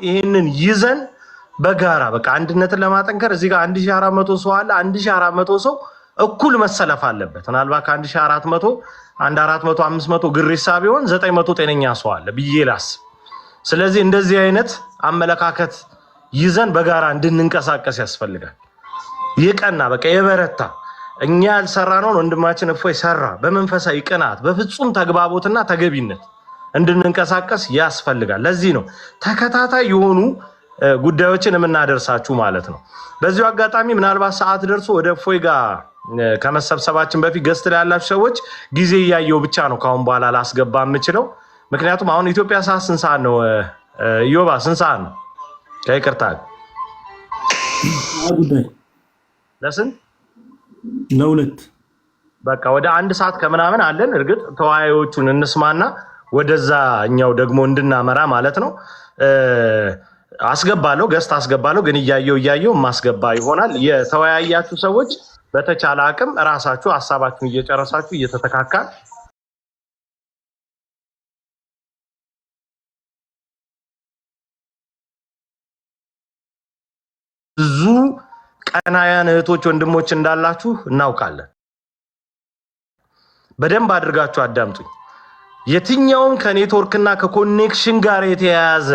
ይሄንን ይዘን በጋራ በቃ አንድነትን ለማጠንከር እዚህ ጋር 1400 ሰው አለ 1400 ሰው እኩል መሰለፍ አለበት ምናልባት ከ1400 1400 500 ግሪሳ ቢሆን 900 ጤነኛ ሰው አለ ብዬላስ ስለዚህ እንደዚህ አይነት አመለካከት ይዘን በጋራ እንድንንቀሳቀስ ያስፈልጋል ይቀና በቃ የበረታ እኛ ያልሰራነው ወንድማችን እፎይ ሰራ በመንፈሳዊ ቅናት በፍጹም ተግባቦትና ተገቢነት እንድንንቀሳቀስ ያስፈልጋል ለዚህ ነው ተከታታይ የሆኑ ጉዳዮችን የምናደርሳችሁ ማለት ነው በዚሁ አጋጣሚ ምናልባት ሰዓት ደርሶ ወደ እፎይ ጋር ከመሰብሰባችን በፊት ገስት ላይ ያላችሁ ሰዎች ጊዜ ያያየው ብቻ ነው ካሁን በኋላ ላስገባ የምችለው ምክንያቱም አሁን ኢትዮጵያ ሰዓት ነው ዮባ ስንት ሰዓት ነው ከይቅርታ ጉዳይ ለስንት ለሁለት በቃ ወደ 1 ሰዓት ከምናምን አለን እርግጥ ተዋያዮቹን እንስማና ወደዛኛው ደግሞ እንድናመራ ማለት ነው አስገባለሁ ገስት አስገባለሁ ግን እያየው ማስገባ ይሆናል የተወያያችሁ ሰዎች በተቻለ አቅም ራሳችሁ ሐሳባችሁን እየጨረሳችሁ እየተተካካ ብዙ ቀናያን እህቶች ወንድሞች እንዳላችሁ እናውቃለን በደንብ አድርጋችሁ አዳምጡኝ የትኛውም ከኔትወርክና ከኮኔክሽን ጋር የተያያዘ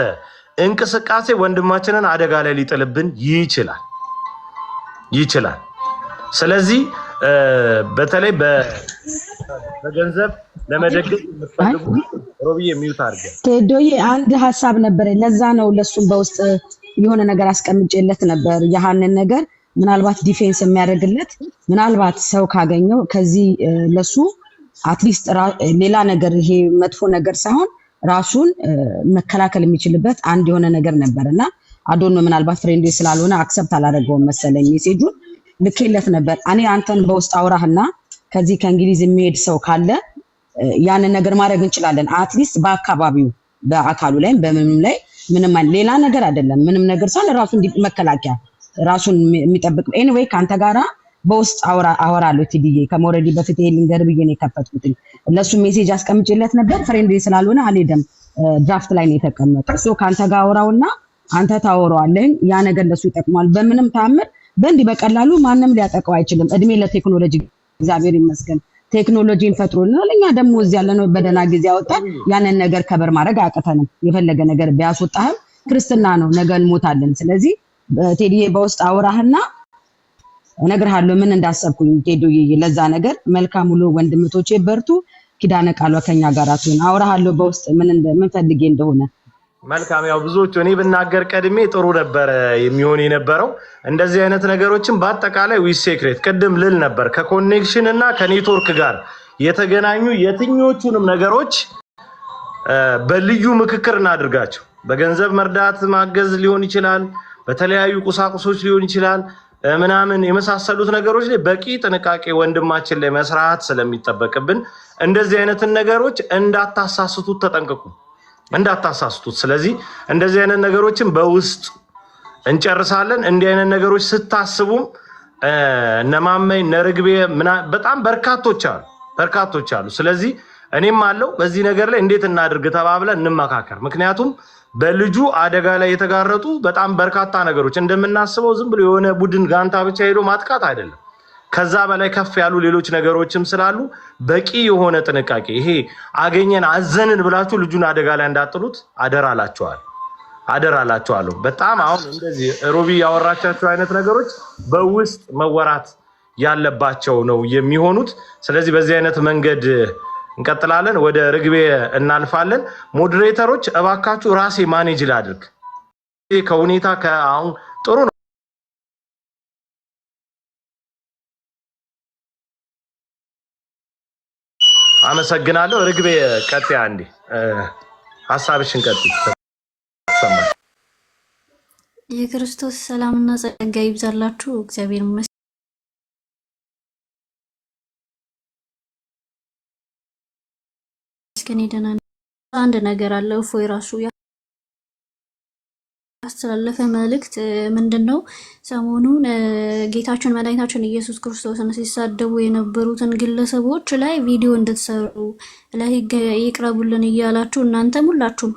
እንቅስቃሴ ወንድማችንን አደጋ ላይ ሊጥልብን ይችላል ስለዚህ በተለይ በገንዘብ ለመደገፍ የምትፈልጉ ሮብዬ ሚውት አድርገ ቴዶዬ አንድ ሐሳብ ነበር ለዛ ነው ለሱም በውስጥ የሆነ ነገር አስቀምጬለት ነበር ያሃንን ነገር ምናልባት ዲፌንስ የሚያደርግለት ምናልባት ሰው ካገኘው ከዚህ ለሱ አትሊስት ሌላ ነገር ይሄ መጥፎ ነገር ሳይሆን ራሱን መከላከል የሚችልበት አንድ የሆነ ነገር ነበርና አዶን ምናልባት ፍሬንድ ስላልሆነ አክሰፕት አላደረገውም መሰለኝ ሜሴጁን ልኬለት ነበር እኔ አንተን በውስጥ አውራህና ከዚህ ከእንግሊዝ የሚሄድ ሰው ካለ ያንን ነገር ማድረግ እንችላለን አትሊስት በአካባቢው በአካሉ ላይ በምንም ላይ ምንም ሌላ ነገር አይደለም ምንም ነገር ሳለ ራሱን መከላከያ ራሱን የሚጠብቅ ኤኒዌይ ካንተ ጋራ በውስጥ አወራለሁ ቲዲዬ ከሞረዲ በፊት ይሄን ገርብዬ ነው የከፈትኩት ለሱ ሜሴጅ አስቀምጬለት ነበር ፍሬንድ ስላልሆነ አልሄደም ድራፍት ላይ ነው የተቀመጠው ሶ ካንተ ጋር አወራውና አንተ ታወራዋለህ ያ ነገር ለሱ ይጠቅማል በምንም ታምር በእንዲህ በቀላሉ ማንንም ሊያጠቃው አይችልም እድሜ ለቴክኖሎጂ እግዚአብሔር ይመስገን ቴክኖሎጂን ፈጥሮልናል እኛ ደግሞ እዚህ ያለነው በደና ጊዜ ያወጣ ያንን ነገር ከበር ማድረግ አቀተንም የፈለገ ነገር ቢያስወጣህም ክርስትና ነው ነገ እንሞታለን ስለዚህ ቴዲዬ በውስጥ አወራህና እነግርሃለሁ ምን እንዳሰብኩኝ ቴዶዬ ለዛ ነገር መልካም ሁሉ ወንድምቶቼ በርቱ ኪዳነ ቃሏ ከኛ ጋር አትሁን አወራሃለሁ በውስጥ ምን ፈልጌ እንደሆነ መልካም ያው ብዙዎች እኔ ብናገር ቀድሜ ጥሩ ነበር የሚሆን የነበረው እንደዚህ አይነት ነገሮችን በአጠቃላይ ዊ ሴክሬት ቀደም ልል ነበር ከኮኔክሽን እና ከኔትወርክ ጋር የተገናኙ የትኞቹንም ነገሮች በልዩ ምክክር እናድርጋቸው በገንዘብ መርዳት ማገዝ ሊሆን ይችላል በተለያዩ ቁሳቁሶች ሊሆን ይችላል ምናምን የመሳሰሉት ነገሮች ላይ በቂ ጥንቃቄ ወንድማችን ላይ መስራት ስለሚጠበቅብን እንደዚህ አይነት ነገሮች እንዳታሳስቱት ተጠንቀቁ እንዳታሳስቱት ስለዚህ እንደዚህ አይነት ነገሮችን በውስጥ እንጨርሳለን እንዲህ አይነት ነገሮች ስታስቡም ነማመይ ነርግቤ በጣም በርካቶች አሉ ስለዚህ እኔም አለው በዚህ ነገር ላይ እንዴት እናድርግ ተባብለን እንመካከር ምክንያቱም በልጁ አደጋ ላይ የተጋረጡ በጣም በርካታ ነገሮች እንደምናስበው ዝም ብሎ የሆነ ቡድን ጋንታ ብቻ ሄዶ ማጥቃት አይደለም ከዛ በላይ ከፍ ያሉ ሌሎች ነገሮችም ስላሉ በቂ የሆነ ጥንቃቄ ይሄ አገኘን አዘንን ብላችሁ ልጁን አደጋ ላይ እንዳጥሉት አደራላችኋለሁ በጣም አሁን እንደዚህ ሮቢ ያወራቻቸው አይነት ነገሮች በውስጥ መወራት ያለባቸው ነው የሚሆኑት ስለዚህ በዚህ አይነት መንገድ እንቀጥላለን ወደ ርግቤ እናልፋለን ሞዴሬተሮች እባካችሁ ራሴ ማኔጅ ላድርግ ከሁኔታ ከአሁን ጥሩ ነው አመሰግናለሁ ርግቤ ቀጥያ አንዴ ሐሳብሽን ቀጥይ ተሰማኝ የክርስቶስ ሰላምና ጸጋ ይብዛላችሁ እግዚአብሔር ይመስገን ደህና አንድ ነገር አለ እፎይ ራሱ ያስተላለፈ መልእክት ምንድነው ሰሞኑን ጌታችን መድኃኒታችን ኢየሱስ ክርስቶስን ሲሳደቡ የነበሩትን ግለሰቦች ላይ ቪዲዮ እንድትሰሩ ለህግ ይቅረቡልን እያላችሁ እናንተም ሁላችሁም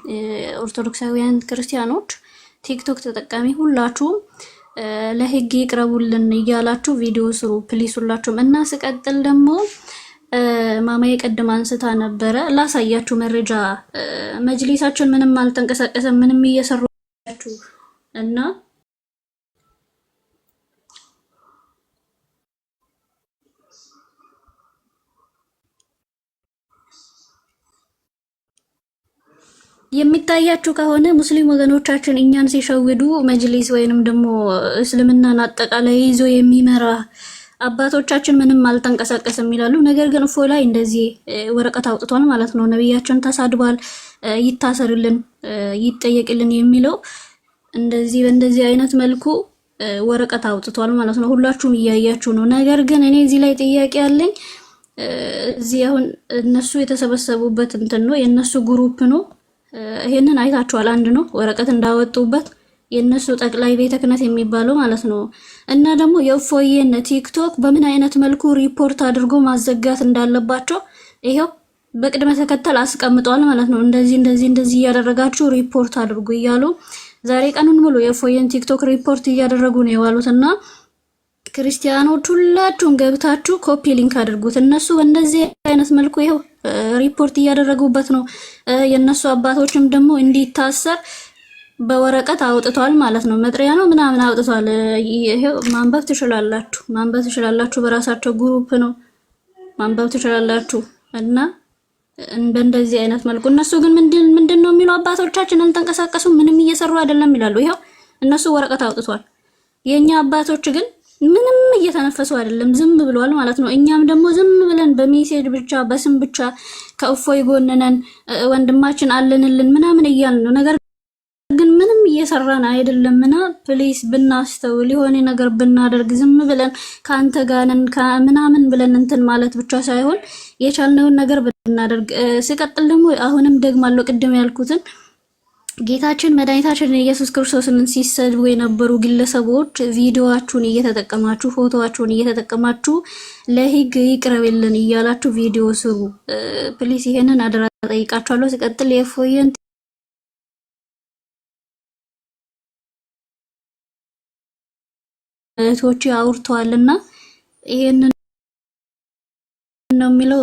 ኦርቶዶክሳውያን ክርስቲያኖች ቲክቶክ ተጠቃሚ ሁላችሁም ለህግ ይቅረቡልን እያላችሁ ቪዲዮ ስሩ ፕሊስ ሁላችሁም። እና ስቀጥል ደግሞ ማማዬ ቀድማ አንስታ ነበረ ላሳያችሁ መረጃ መጅሊሳችን ምንም አልተንቀሳቀሰም ምንም እየሰሩላችሁ እና የሚታያችሁ ከሆነ ሙስሊም ወገኖቻችን እኛን ሲሸውዱ መጅሊስ ወይንም ደግሞ እስልምናን አጠቃላይ ይዞ የሚመራ አባቶቻችን ምንም አልተንቀሳቀሰም ይላሉ። ነገር ግን እፎ ላይ እንደዚህ ወረቀት አውጥቷል ማለት ነው። ነብያችን ተሳድቧል፣ ይታሰርልን፣ ይጠየቅልን የሚለው እንደዚህ በእንደዚህ አይነት መልኩ ወረቀት አውጥቷል ማለት ነው። ሁላችሁም እያያችሁ ነው። ነገር ግን እኔ እዚህ ላይ ጥያቄ አለኝ። እዚህ አሁን እነሱ የተሰበሰቡበት እንትን ነው የነሱ ግሩፕ ነው። ይሄንን አይታችኋል። አንድ ነው ወረቀት እንዳወጡበት የነሱ ጠቅላይ ቤተ ክህነት የሚባለው ማለት ነው። እና ደግሞ የእፎይን ቲክቶክ በምን አይነት መልኩ ሪፖርት አድርጎ ማዘጋት እንዳለባቸው ይሄው በቅድመ ተከተል አስቀምጧል ማለት ነው። እንደዚህ እያደረጋችሁ ሪፖርት አድርጉ እያሉ ዛሬ ቀኑን ሙሉ የእፎይን ቲክቶክ ሪፖርት እያደረጉ ነው የዋሉትና ክርስቲያኖች ሁላችሁም ገብታችሁ ኮፒ ሊንክ አድርጉት። እነሱ በእንደዚህ አይነት መልኩ ይሄው ሪፖርት እያደረጉበት ነው። የነሱ አባቶችም ደግሞ እንዲታሰር በወረቀት አውጥቷል ማለት ነው። መጥሪያ ነው ምናምን አውጥቷል። ይሄው ማንበብ ትችላላችሁ። በራሳቸው ግሩፕ ነው ማንበብ ትችላላችሁ። እና በእንደዚህ አይነት መልኩ እነሱ ግን ምንድነው የሚሉ አባቶቻችን አልተንቀሳቀሱ ምንም እየሰሩ አይደለም ይላሉ። ይሄው እነሱ ወረቀት አውጥቷል። የኛ አባቶች ግን ምንም እየተነፈሱ አይደለም ዝም ብለዋል ማለት ነው። እኛም ደግሞ ዝም ብለን በሜሴጅ ብቻ በስም ብቻ ከእፎይ ጎን ነን ወንድማችን አለንልን ምናምን እያልን ነው። ነገር ግን ምንም እየሰራን አይደለምና ፕሊስ ብናስተውል የሆነ ነገር ብናደርግ ዝም ብለን ካንተ ጋር ነን ምናምን ብለን እንትን ማለት ብቻ ሳይሆን የቻልነውን ነገር ብናደርግ። ሲቀጥል ደግሞ አሁንም ደግማለሁ ቅድም ያልኩትን ጌታችን መድኃኒታችን ኢየሱስ ክርስቶስን ሲሰድቡ የነበሩ ግለሰቦች ቪዲዮአችሁን እየተጠቀማችሁ ፎቶአችሁን እየተጠቀማችሁ ለህግ ይቅረብልን እያላችሁ ቪዲዮ ስሩ ፕሊስ። ይሄንን አደራ ጠይቃችኋለሁ። ሲቀጥል የእፎይን እህቶች አውርተዋልና ይሄንን ነው የሚለው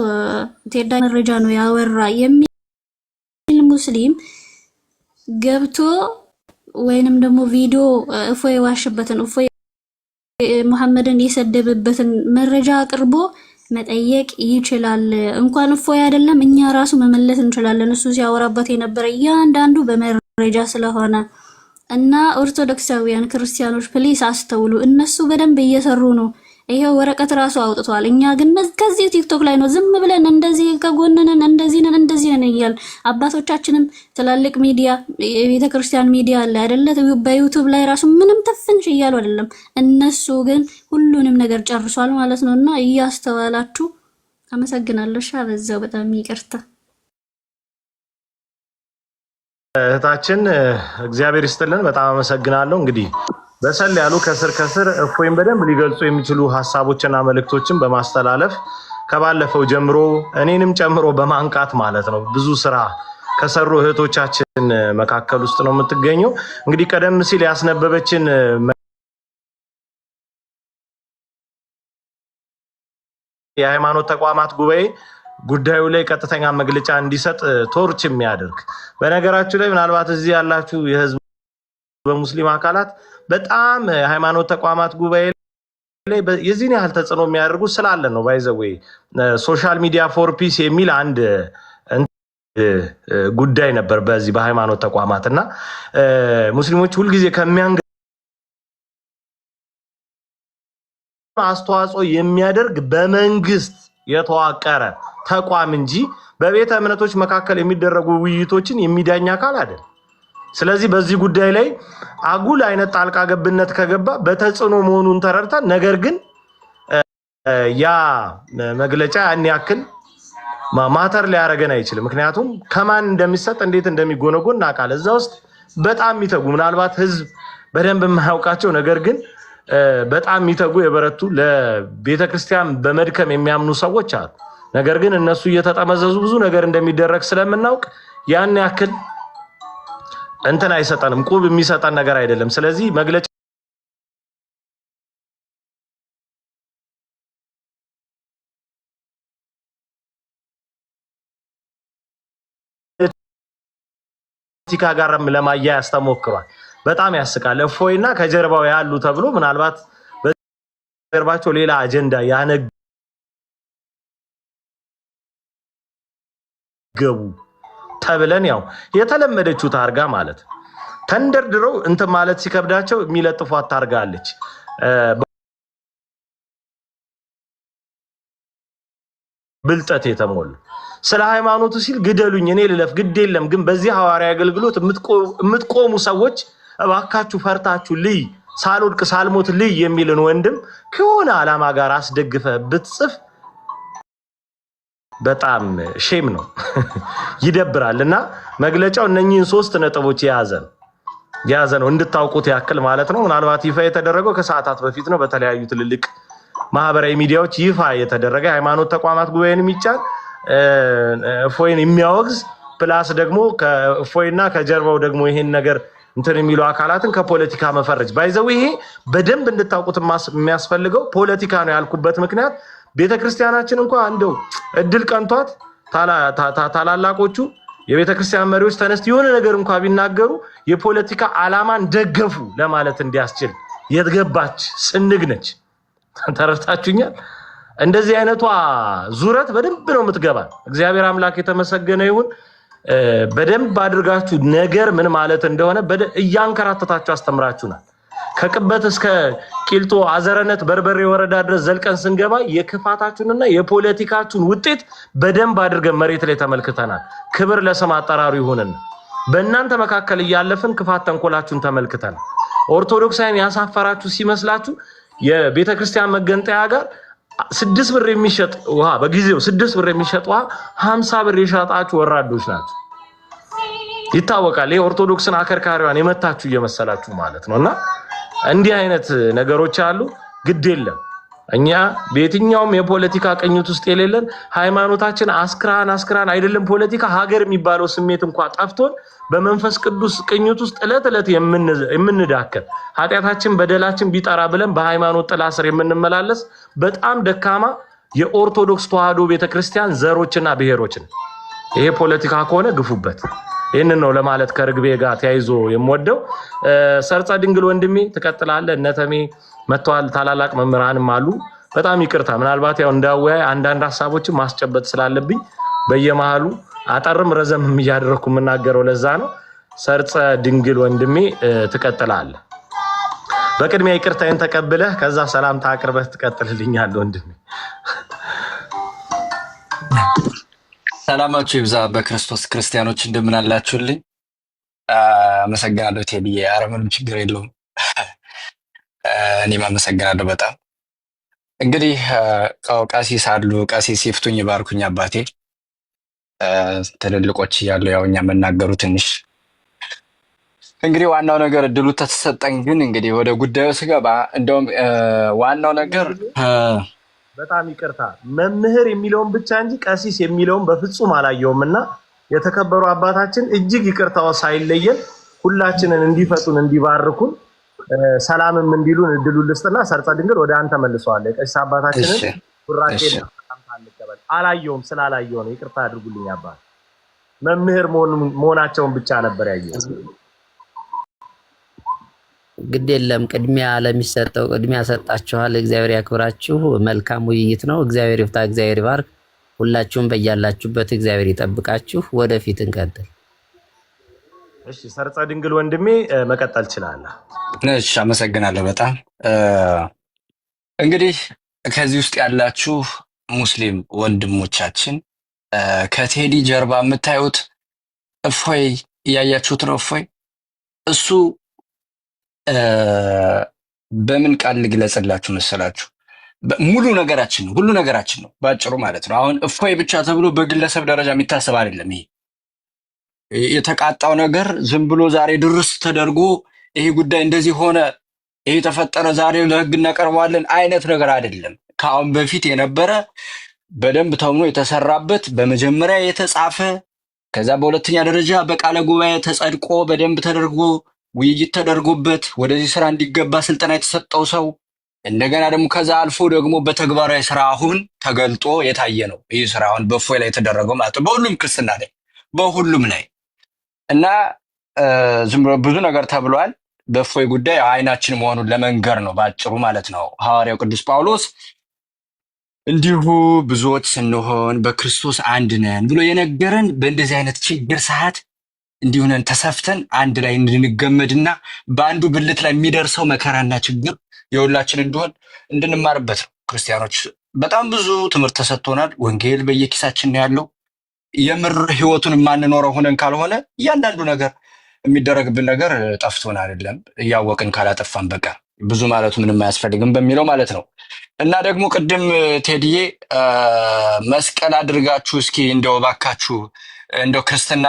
ቴዳ መረጃ ነው ያወራ የሚል ሙስሊም ገብቶ ወይንም ደግሞ ቪዲዮ እፎይ ዋሽበትን እፎይ መሐመድን የሰደበበትን መረጃ አቅርቦ መጠየቅ ይችላል። እንኳን እፎይ አይደለም እኛ ራሱ መመለስ እንችላለን። እሱ ሲያወራበት የነበረ እያንዳንዱ በመረጃ ስለሆነ እና ኦርቶዶክሳውያን ክርስቲያኖች ፕሊስ አስተውሉ። እነሱ በደንብ እየሰሩ ነው። ይሄው ወረቀት ራሱ አውጥቷል። እኛ ግን ከዚህ ቲክቶክ ላይ ነው ዝም ብለን እንደዚህ ከጎንነን እንደዚህ ነን እያል አባቶቻችንም ትላልቅ ሚዲያ የቤተ ክርስቲያን ሚዲያ አለ አይደለ? በዩቲዩብ ላይ ራሱ ምንም ተፍንሽ እያሉ አይደለም። እነሱ ግን ሁሉንም ነገር ጨርሷል ማለት ነውና እያስተዋላችሁ አመሰግናለሁ። በዛው በጣም ይቅርታ እህታችን እግዚአብሔር ይስጥልን። በጣም አመሰግናለሁ። እንግዲህ በሰል ያሉ ከስር እፎይን በደንብ ሊገልጹ የሚችሉ ሐሳቦችና መልእክቶችን በማስተላለፍ ከባለፈው ጀምሮ እኔንም ጨምሮ በማንቃት ማለት ነው ብዙ ስራ ከሰሩ እህቶቻችን መካከል ውስጥ ነው የምትገኘው። እንግዲህ ቀደም ሲል ያስነበበችን የሃይማኖት ተቋማት ጉባኤ ጉዳዩ ላይ ቀጥተኛ መግለጫ እንዲሰጥ ቶርች የሚያደርግ በነገራችሁ ላይ ምናልባት እዚህ ያላችሁ የህዝብ በሙስሊም አካላት በጣም ሃይማኖት ተቋማት ጉባኤ ላይ የዚህን ያህል ተጽዕኖ የሚያደርጉ ስላለን ነው። ባይዘዌይ ሶሻል ሚዲያ ፎር ፒስ የሚል አንድ ጉዳይ ነበር በዚህ በሃይማኖት ተቋማትና ሙስሊሞች ሁልጊዜ ከሚያንገ አስተዋጽኦ የሚያደርግ በመንግስት የተዋቀረ ተቋም እንጂ በቤተ እምነቶች መካከል የሚደረጉ ውይይቶችን የሚዳኝ አካል አይደለም። ስለዚህ በዚህ ጉዳይ ላይ አጉል አይነት ጣልቃ ገብነት ከገባ በተጽዕኖ መሆኑን ተረድተን ነገር ግን ያ መግለጫ ያን ያክል ማተር ሊያረገን አይችልም። ምክንያቱም ከማን እንደሚሰጥ እንዴት እንደሚጎነጎን እናውቃለን። እዛ ውስጥ በጣም የሚተጉ ምናልባት ህዝብ በደንብ የማያውቃቸው ነገር ግን በጣም የሚተጉ የበረቱ ለቤተ ክርስቲያን በመድከም የሚያምኑ ሰዎች አሉ። ነገር ግን እነሱ እየተጠመዘዙ ብዙ ነገር እንደሚደረግ ስለምናውቅ ያን ያክል እንትን አይሰጠንም፣ ቁብ የሚሰጠን ነገር አይደለም። ስለዚህ መግለጫ ቲካ ጋርም ለማያያዝ ተሞክሯል። በጣም ያስቃል። እፎይና ከጀርባው ያሉ ተብሎ ምናልባት በጀርባቸው ሌላ አጀንዳ ያነገቡ ተብለን ያው የተለመደችው ታርጋ ማለት ተንደርድረው እንትን ማለት ሲከብዳቸው የሚለጥፏት ታርጋ አለች። ብልጠት የተሞሉ ስለ ሃይማኖቱ ሲል ግደሉኝ እኔ ልለፍ ግድ የለም ግን በዚህ ሐዋርያ አገልግሎት የምትቆሙ ሰዎች እባካችሁ ፈርታችሁ ልይ ሳልወድቅ ሳልሞት ልይ የሚልን ወንድም ከሆነ ዓላማ ጋር አስደግፈ ብትጽፍ በጣም ሼም ነው ይደብራልና መግለጫው እነኚህን 3 ነጥቦች የያዘ ነው እንድታውቁት ያክል ማለት ነው። ምናልባት ይፋ የተደረገው ከሰዓታት በፊት ነው። በተለያዩ ትልልቅ ማህበራዊ ሚዲያዎች ይፋ የተደረገ ሃይማኖት ተቋማት ጉባኤን የሚጫን እፎይን የሚያወግዝ ፕላስ ደግሞ ከእፎይና ከጀርባው ደግሞ ይሄን ነገር እንትን የሚሉ አካላትን ከፖለቲካ መፈረጅ ባይዘው ይሄ በደንብ እንድታውቁት የሚያስፈልገው ፖለቲካ ነው ያልኩበት ምክንያት ቤተክርስቲያናችን እንኳን እንደው እድል ቀንቷት ታላላቆቹ የቤተክርስቲያን መሪዎች ተነስት የሆነ ነገር እንኳን ቢናገሩ የፖለቲካ ዓላማን ደገፉ ለማለት እንዲያስችል የተገባች ስንግ ነች። ተረታችሁኛል? እንደዚህ አይነቷ ዙረት በደንብ ነው የምትገባ። እግዚአብሔር አምላክ የተመሰገነ ይሁን። በደንብ አድርጋችሁ ነገር ምን ማለት እንደሆነ እያንከራተታችሁ አስተምራችሁናል። ከቅበት እስከ ቂልጦ አዘረነት በርበሬ ወረዳ ድረስ ዘልቀን ስንገባ የክፋታችሁንና የፖለቲካችሁን ውጤት በደንብ አድርገን መሬት ላይ ተመልክተናል። ክብር ለስም አጠራሩ ይሁንና በእናንተ መካከል እያለፍን ክፋት ተንኮላችሁን ተመልክተናል። ኦርቶዶክሳውያን ያሳፈራችሁ ሲመስላችሁ የቤተክርስቲያን መገንጠያ ጋር 6 ብር የሚሸጥ ውሃ በጊዜው 6 ብር የሚሸጥ ውሃ 50 ብር የሸጣችሁ ወራዶች ናችሁ። ይታወቃል። የኦርቶዶክስን አከርካሪዋን የመታችሁ እየመሰላችሁ ማለት ነውና እንዲህ አይነት ነገሮች አሉ። ግድ የለም እኛ በየትኛውም የፖለቲካ ቅኝት ውስጥ የሌለን ሃይማኖታችን አስክራን አይደለም ፖለቲካ ሀገር የሚባለው ስሜት እንኳን ጠፍቶን በመንፈስ ቅዱስ ቅኝት ውስጥ እለት የምንዳከር ኃጢአታችን በደላችን ቢጠራ ብለን በሃይማኖት ጥላ ስር የምንመላለስ በጣም ደካማ የኦርቶዶክስ ተዋህዶ ቤተክርስቲያን ዘሮችና ብሔሮች ነን። ይሄ ፖለቲካ ከሆነ ግፉበት። ይሄንን ነው ለማለት ከርግቤ ጋር ተያይዞ የምወደው። ሰርጸ ድንግል ወንድሜ ትቀጥላለህ። እነተሜ መጥተዋል። ታላላቅ መምህራንም አሉ። በጣም ይቅርታ ምናልባት ያው እንዳወያይ አንዳንድ ሐሳቦችን ማስጨበጥ ስላለብኝ በየመሃሉ አጠርም ረዘምም እያደረኩ የምናገረው ለዛ ነው። ሰርጸ ድንግል ወንድሜ ትቀጥላለህ። በቅድሚያ ይቅርታዬን ተቀብለህ ከዛ ሰላምታ አቅርበህ ትቀጥልልኛለህ ወንድሜ። ሰላማችሁ ይብዛ በክርስቶስ ክርስቲያኖች እንደምን አላችሁልኝ? አመሰግናለሁ ቴዲዬ። ኧረ ምንም ችግር የለውም። እኔም አመሰግናለሁ በጣም። እንግዲህ ቀሲስ አሉ ቀሲስ ይፍቱኝ ባርኩኝ አባቴ ትልልቆች እያሉ ያው እኛ መናገሩ ትንሽ እንግዲህ ዋናው ነገር እድሉ ተሰጠኝ። ግን እንግዲህ ወደ ጉዳዩ ስገባ እንደውም ዋናው ነገር በጣም ይቅርታ መምህር የሚለውን ብቻ እንጂ ቀሲስ የሚለውን በፍጹም አላየውምና የተከበሩ አባታችን እጅግ ይቅርታው ሳይለየን ሁላችንን እንዲፈቱን እንዲባርኩን ሰላምም እንዲሉን እድሉን ልስጥና ሰርጸ ድንግል ወደ አንተ መልሰዋል። ቀሲስ አባታችንን ቡራኬን አንቀበል። አላየውም ስላላየው ነው ይቅርታ አድርጉልኝ አባት። መምህር መሆናቸውን ብቻ ነበር ያየው። ግድ የለም ቅድሚያ ለሚሰጠው ቅድሚያ ሰጣችኋል። እግዚአብሔር ያክብራችሁ። መልካም ውይይት ነው። እግዚአብሔር ይፍታ፣ እግዚአብሔር ይባርክ። ሁላችሁም በያላችሁበት እግዚአብሔር ይጠብቃችሁ። ወደፊት እንቀጥል። እሺ ሰርጸ ድንግል ወንድሜ መቀጠል ትችላለህ። እሺ አመሰግናለሁ በጣም። እንግዲህ ከዚህ ውስጥ ያላችሁ ሙስሊም ወንድሞቻችን ከቴዲ ጀርባ የምታዩት እፎይ እያያችሁት ነው። እፎይ እሱ በምን ቃል ልግለጽላችሁ መሰላችሁ? ሙሉ ነገራችን ነው፣ ሁሉ ነገራችን ነው ባጭሩ ማለት ነው። አሁን እፎይ ብቻ ተብሎ በግለሰብ ደረጃ የሚታሰብ አይደለም። ይሄ የተቃጣው ነገር ዝም ብሎ ዛሬ ድርስ ተደርጎ ይሄ ጉዳይ እንደዚህ ሆነ፣ ይሄ ተፈጠረ፣ ዛሬ ለህግ እናቀርበዋለን አይነት ነገር አይደለም። ከአሁን በፊት የነበረ በደንብ ተምኖ የተሰራበት በመጀመሪያ የተጻፈ ከዛ በሁለተኛ ደረጃ በቃለ ጉባኤ ተጸድቆ በደንብ ተደርጎ ውይይት ተደርጎበት ወደዚህ ስራ እንዲገባ ስልጠና የተሰጠው ሰው እንደገና ደግሞ ከዛ አልፎ ደግሞ በተግባራዊ ስራ አሁን ተገልጦ የታየ ነው። ይህ ስራ አሁን በእፎይ ላይ የተደረገው ማለት ነው። በሁሉም ክርስትና ላይ በሁሉም ላይ እና ዝም ብሎ ብዙ ነገር ተብሏል። በእፎይ ጉዳይ አይናችን መሆኑን ለመንገር ነው ባጭሩ ማለት ነው። ሐዋርያው ቅዱስ ጳውሎስ እንዲሁ ብዙዎች ስንሆን በክርስቶስ አንድ ነን ብሎ የነገረን በእንደዚህ አይነት ችግር ሰዓት እንዲሁነን ተሰፍተን አንድ ላይ እንድንገመድና በአንዱ ብልት ላይ የሚደርሰው መከራና ችግር የሁላችን እንደሆን እንድንማርበት ነው። ክርስቲያኖች በጣም ብዙ ትምህርት ተሰጥቶናል። ወንጌል በየኪሳችን ነው ያለው። የምር ህይወቱን የማንኖረው ሆነን ካልሆነ እያንዳንዱ ነገር የሚደረግብን ነገር ጠፍቶን አይደለም፣ እያወቅን ካላጠፋን በቀር ብዙ ማለቱ ምንም አያስፈልግም በሚለው ማለት ነው። እና ደግሞ ቅድም ቴዲዬ መስቀል አድርጋችሁ እስኪ እንደው ባካችሁ እንደው ክርስትና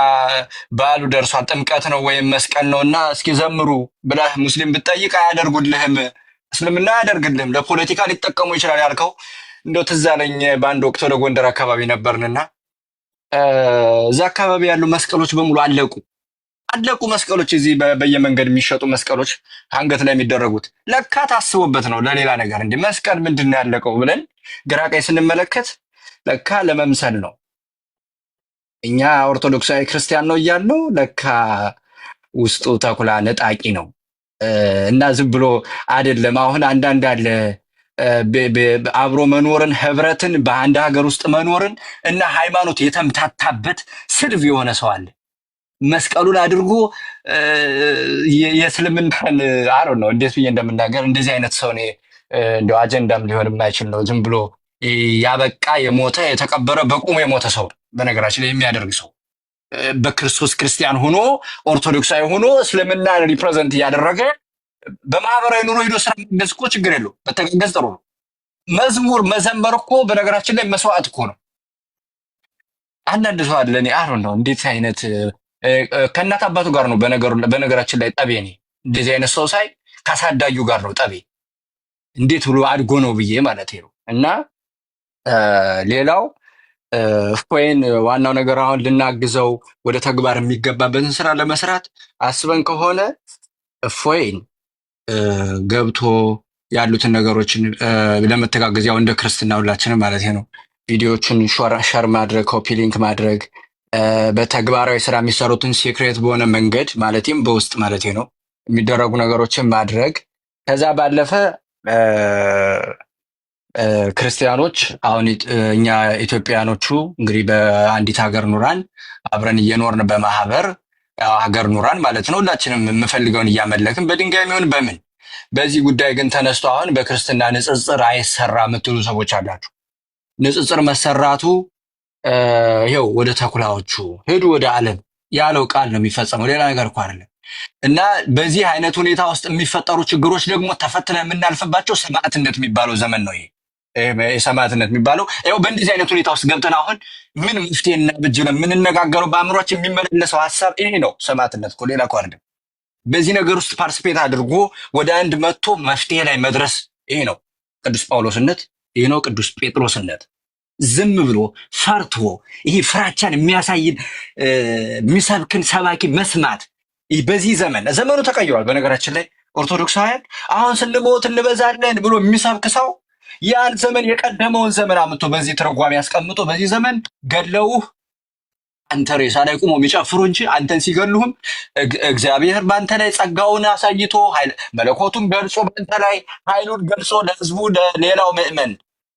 በዓሉ ደርሷል፣ ጥምቀት ነው ወይም መስቀል ነውና እስኪ ዘምሩ ብለህ ሙስሊም ብትጠይቅ አያደርጉልህም፣ እስልምና አያደርግልህም፣ ለፖለቲካ ሊጠቀሙ ይችላል ያልከው እንደው ትዝ አለኝ። በአንድ ወቅት ወደ ጎንደር አካባቢ ነበርንና እዛ አካባቢ ያሉ መስቀሎች በሙሉ አለቁ መስቀሎች፣ እዚህ በየመንገድ የሚሸጡ መስቀሎች አንገት ላይ የሚደረጉት ለካ ታስቦበት ነው ለሌላ ነገር። እንዲህ መስቀል ምንድን ነው ያለቀው ብለን ግራ ቀኝ ስንመለከት ለካ ለመምሰል ነው። እኛ ኦርቶዶክሳዊ ክርስቲያን ነው እያልነው ለካ ውስጡ ተኩላ ነጣቂ ነው። እና ዝም ብሎ አይደለም። አሁን አንዳንድ አለ አብሮ መኖርን ህብረትን በአንድ ሀገር ውስጥ መኖርን እና ሃይማኖት የተምታታበት ስድብ የሆነ ሰው አለ። መስቀሉን አድርጎ የእስልምናን አሮ ነው እንዴት ብዬ እንደምናገር እንደዚህ አይነት ሰው እኔ እንደው አጀንዳም ሊሆን የማይችል ነው። ዝም ብሎ ያበቃ የሞተ የተቀበረ በቁሙ የሞተ ሰው በነገራችን ላይ የሚያደርግ ሰው በክርስቶስ ክርስቲያን ሆኖ ኦርቶዶክሳዊ ሆኖ እስልምና ሪፕሬዘንት እያደረገ በማህበራዊ ኑሮ ሄዶ ስራ ማገዝ እኮ ችግር የለው፣ በተገዝ ጥሩ ነው። መዝሙር መዘመር እኮ በነገራችን ላይ መስዋዕት እኮ ነው። አንዳንድ ሰው አለ እኔ አሮ ነው እንዴት አይነት ከእናት አባቱ ጋር ነው በነገራችን ላይ ጠቤ። እኔ እንደዚህ አይነት ሰው ሳይ ካሳዳጊው ጋር ነው ጠቤ። እንዴት ብሎ አድጎ ነው ብዬ ማለት ነው። እና ሌላው እፎይን ዋናው ነገር አሁን ልናግዘው ወደ ተግባር የሚገባበትን ስራ ለመስራት አስበን ከሆነ እፎይን ገብቶ ያሉትን ነገሮችን ለመተጋገዝ ያው እንደ ክርስትና ሁላችንም ማለት ነው ቪዲዮዎችን ሸር ማድረግ፣ ኮፒ ሊንክ ማድረግ፣ በተግባራዊ ስራ የሚሰሩትን ሲክሬት በሆነ መንገድ ማለትም በውስጥ ማለት ነው የሚደረጉ ነገሮችን ማድረግ። ከዛ ባለፈ ክርስቲያኖች አሁን እኛ ኢትዮጵያኖቹ እንግዲህ በአንዲት ሀገር ኑራን አብረን እየኖርን በማህበር ሀገር ኑራን ማለት ነው ሁላችንም የምፈልገውን እያመለክን በድንጋይ የሚሆን በምን በዚህ ጉዳይ ግን ተነስቶ አሁን በክርስትና ንጽጽር አይሰራ የምትሉ ሰዎች አላችሁ። ንጽጽር መሰራቱ ይሄው ወደ ተኩላዎቹ ሄዱ ወደ ዓለም ያለው ቃል ነው የሚፈጸመው፣ ሌላ ነገር እኮ አይደለም። እና በዚህ አይነት ሁኔታ ውስጥ የሚፈጠሩ ችግሮች ደግሞ ተፈትነን የምናልፍባቸው ሰማዕትነት የሚባለው ዘመን ነው። ይሄ የሰማዕትነት የሚባለው ይኸው በእንደዚህ አይነት ሁኔታ ውስጥ ገብተን አሁን ምን መፍትሄ እናብጅለን የምንነጋገረው በአእምሯችን የሚመላለሰው ሀሳብ ይሄ ነው። ሰማዕትነት እኮ ሌላ እኮ አይደለም። በዚህ ነገር ውስጥ ፓርቲስፔት አድርጎ ወደ አንድ መጥቶ መፍትሄ ላይ መድረስ ይሄ ነው ቅዱስ ጳውሎስነት፣ ይሄ ነው ቅዱስ ጴጥሮስነት። ዝም ብሎ ፈርቶ ይሄ ፍራቻን የሚያሳይን የሚሰብክን ሰባኪ መስማት በዚህ ዘመኑ ተቀይሯል። በነገራችን ላይ ኦርቶዶክሳውያን አሁን ስንሞት እንበዛለን ብሎ የሚሰብክ ሰው ያን ዘመን የቀደመውን ዘመን አምጥቶ በዚህ ትርጓሜ ያስቀምጦ በዚህ ዘመን ገለውህ አንተ ሬሳ ላይ ቁሞ የሚጨፍሩ እንጂ አንተን ሲገሉህም እግዚአብሔር በአንተ ላይ ጸጋውን አሳይቶ መለኮቱን ገልጾ በአንተ ላይ ኃይሉን ገልጾ ለህዝቡ ለሌላው ምእመን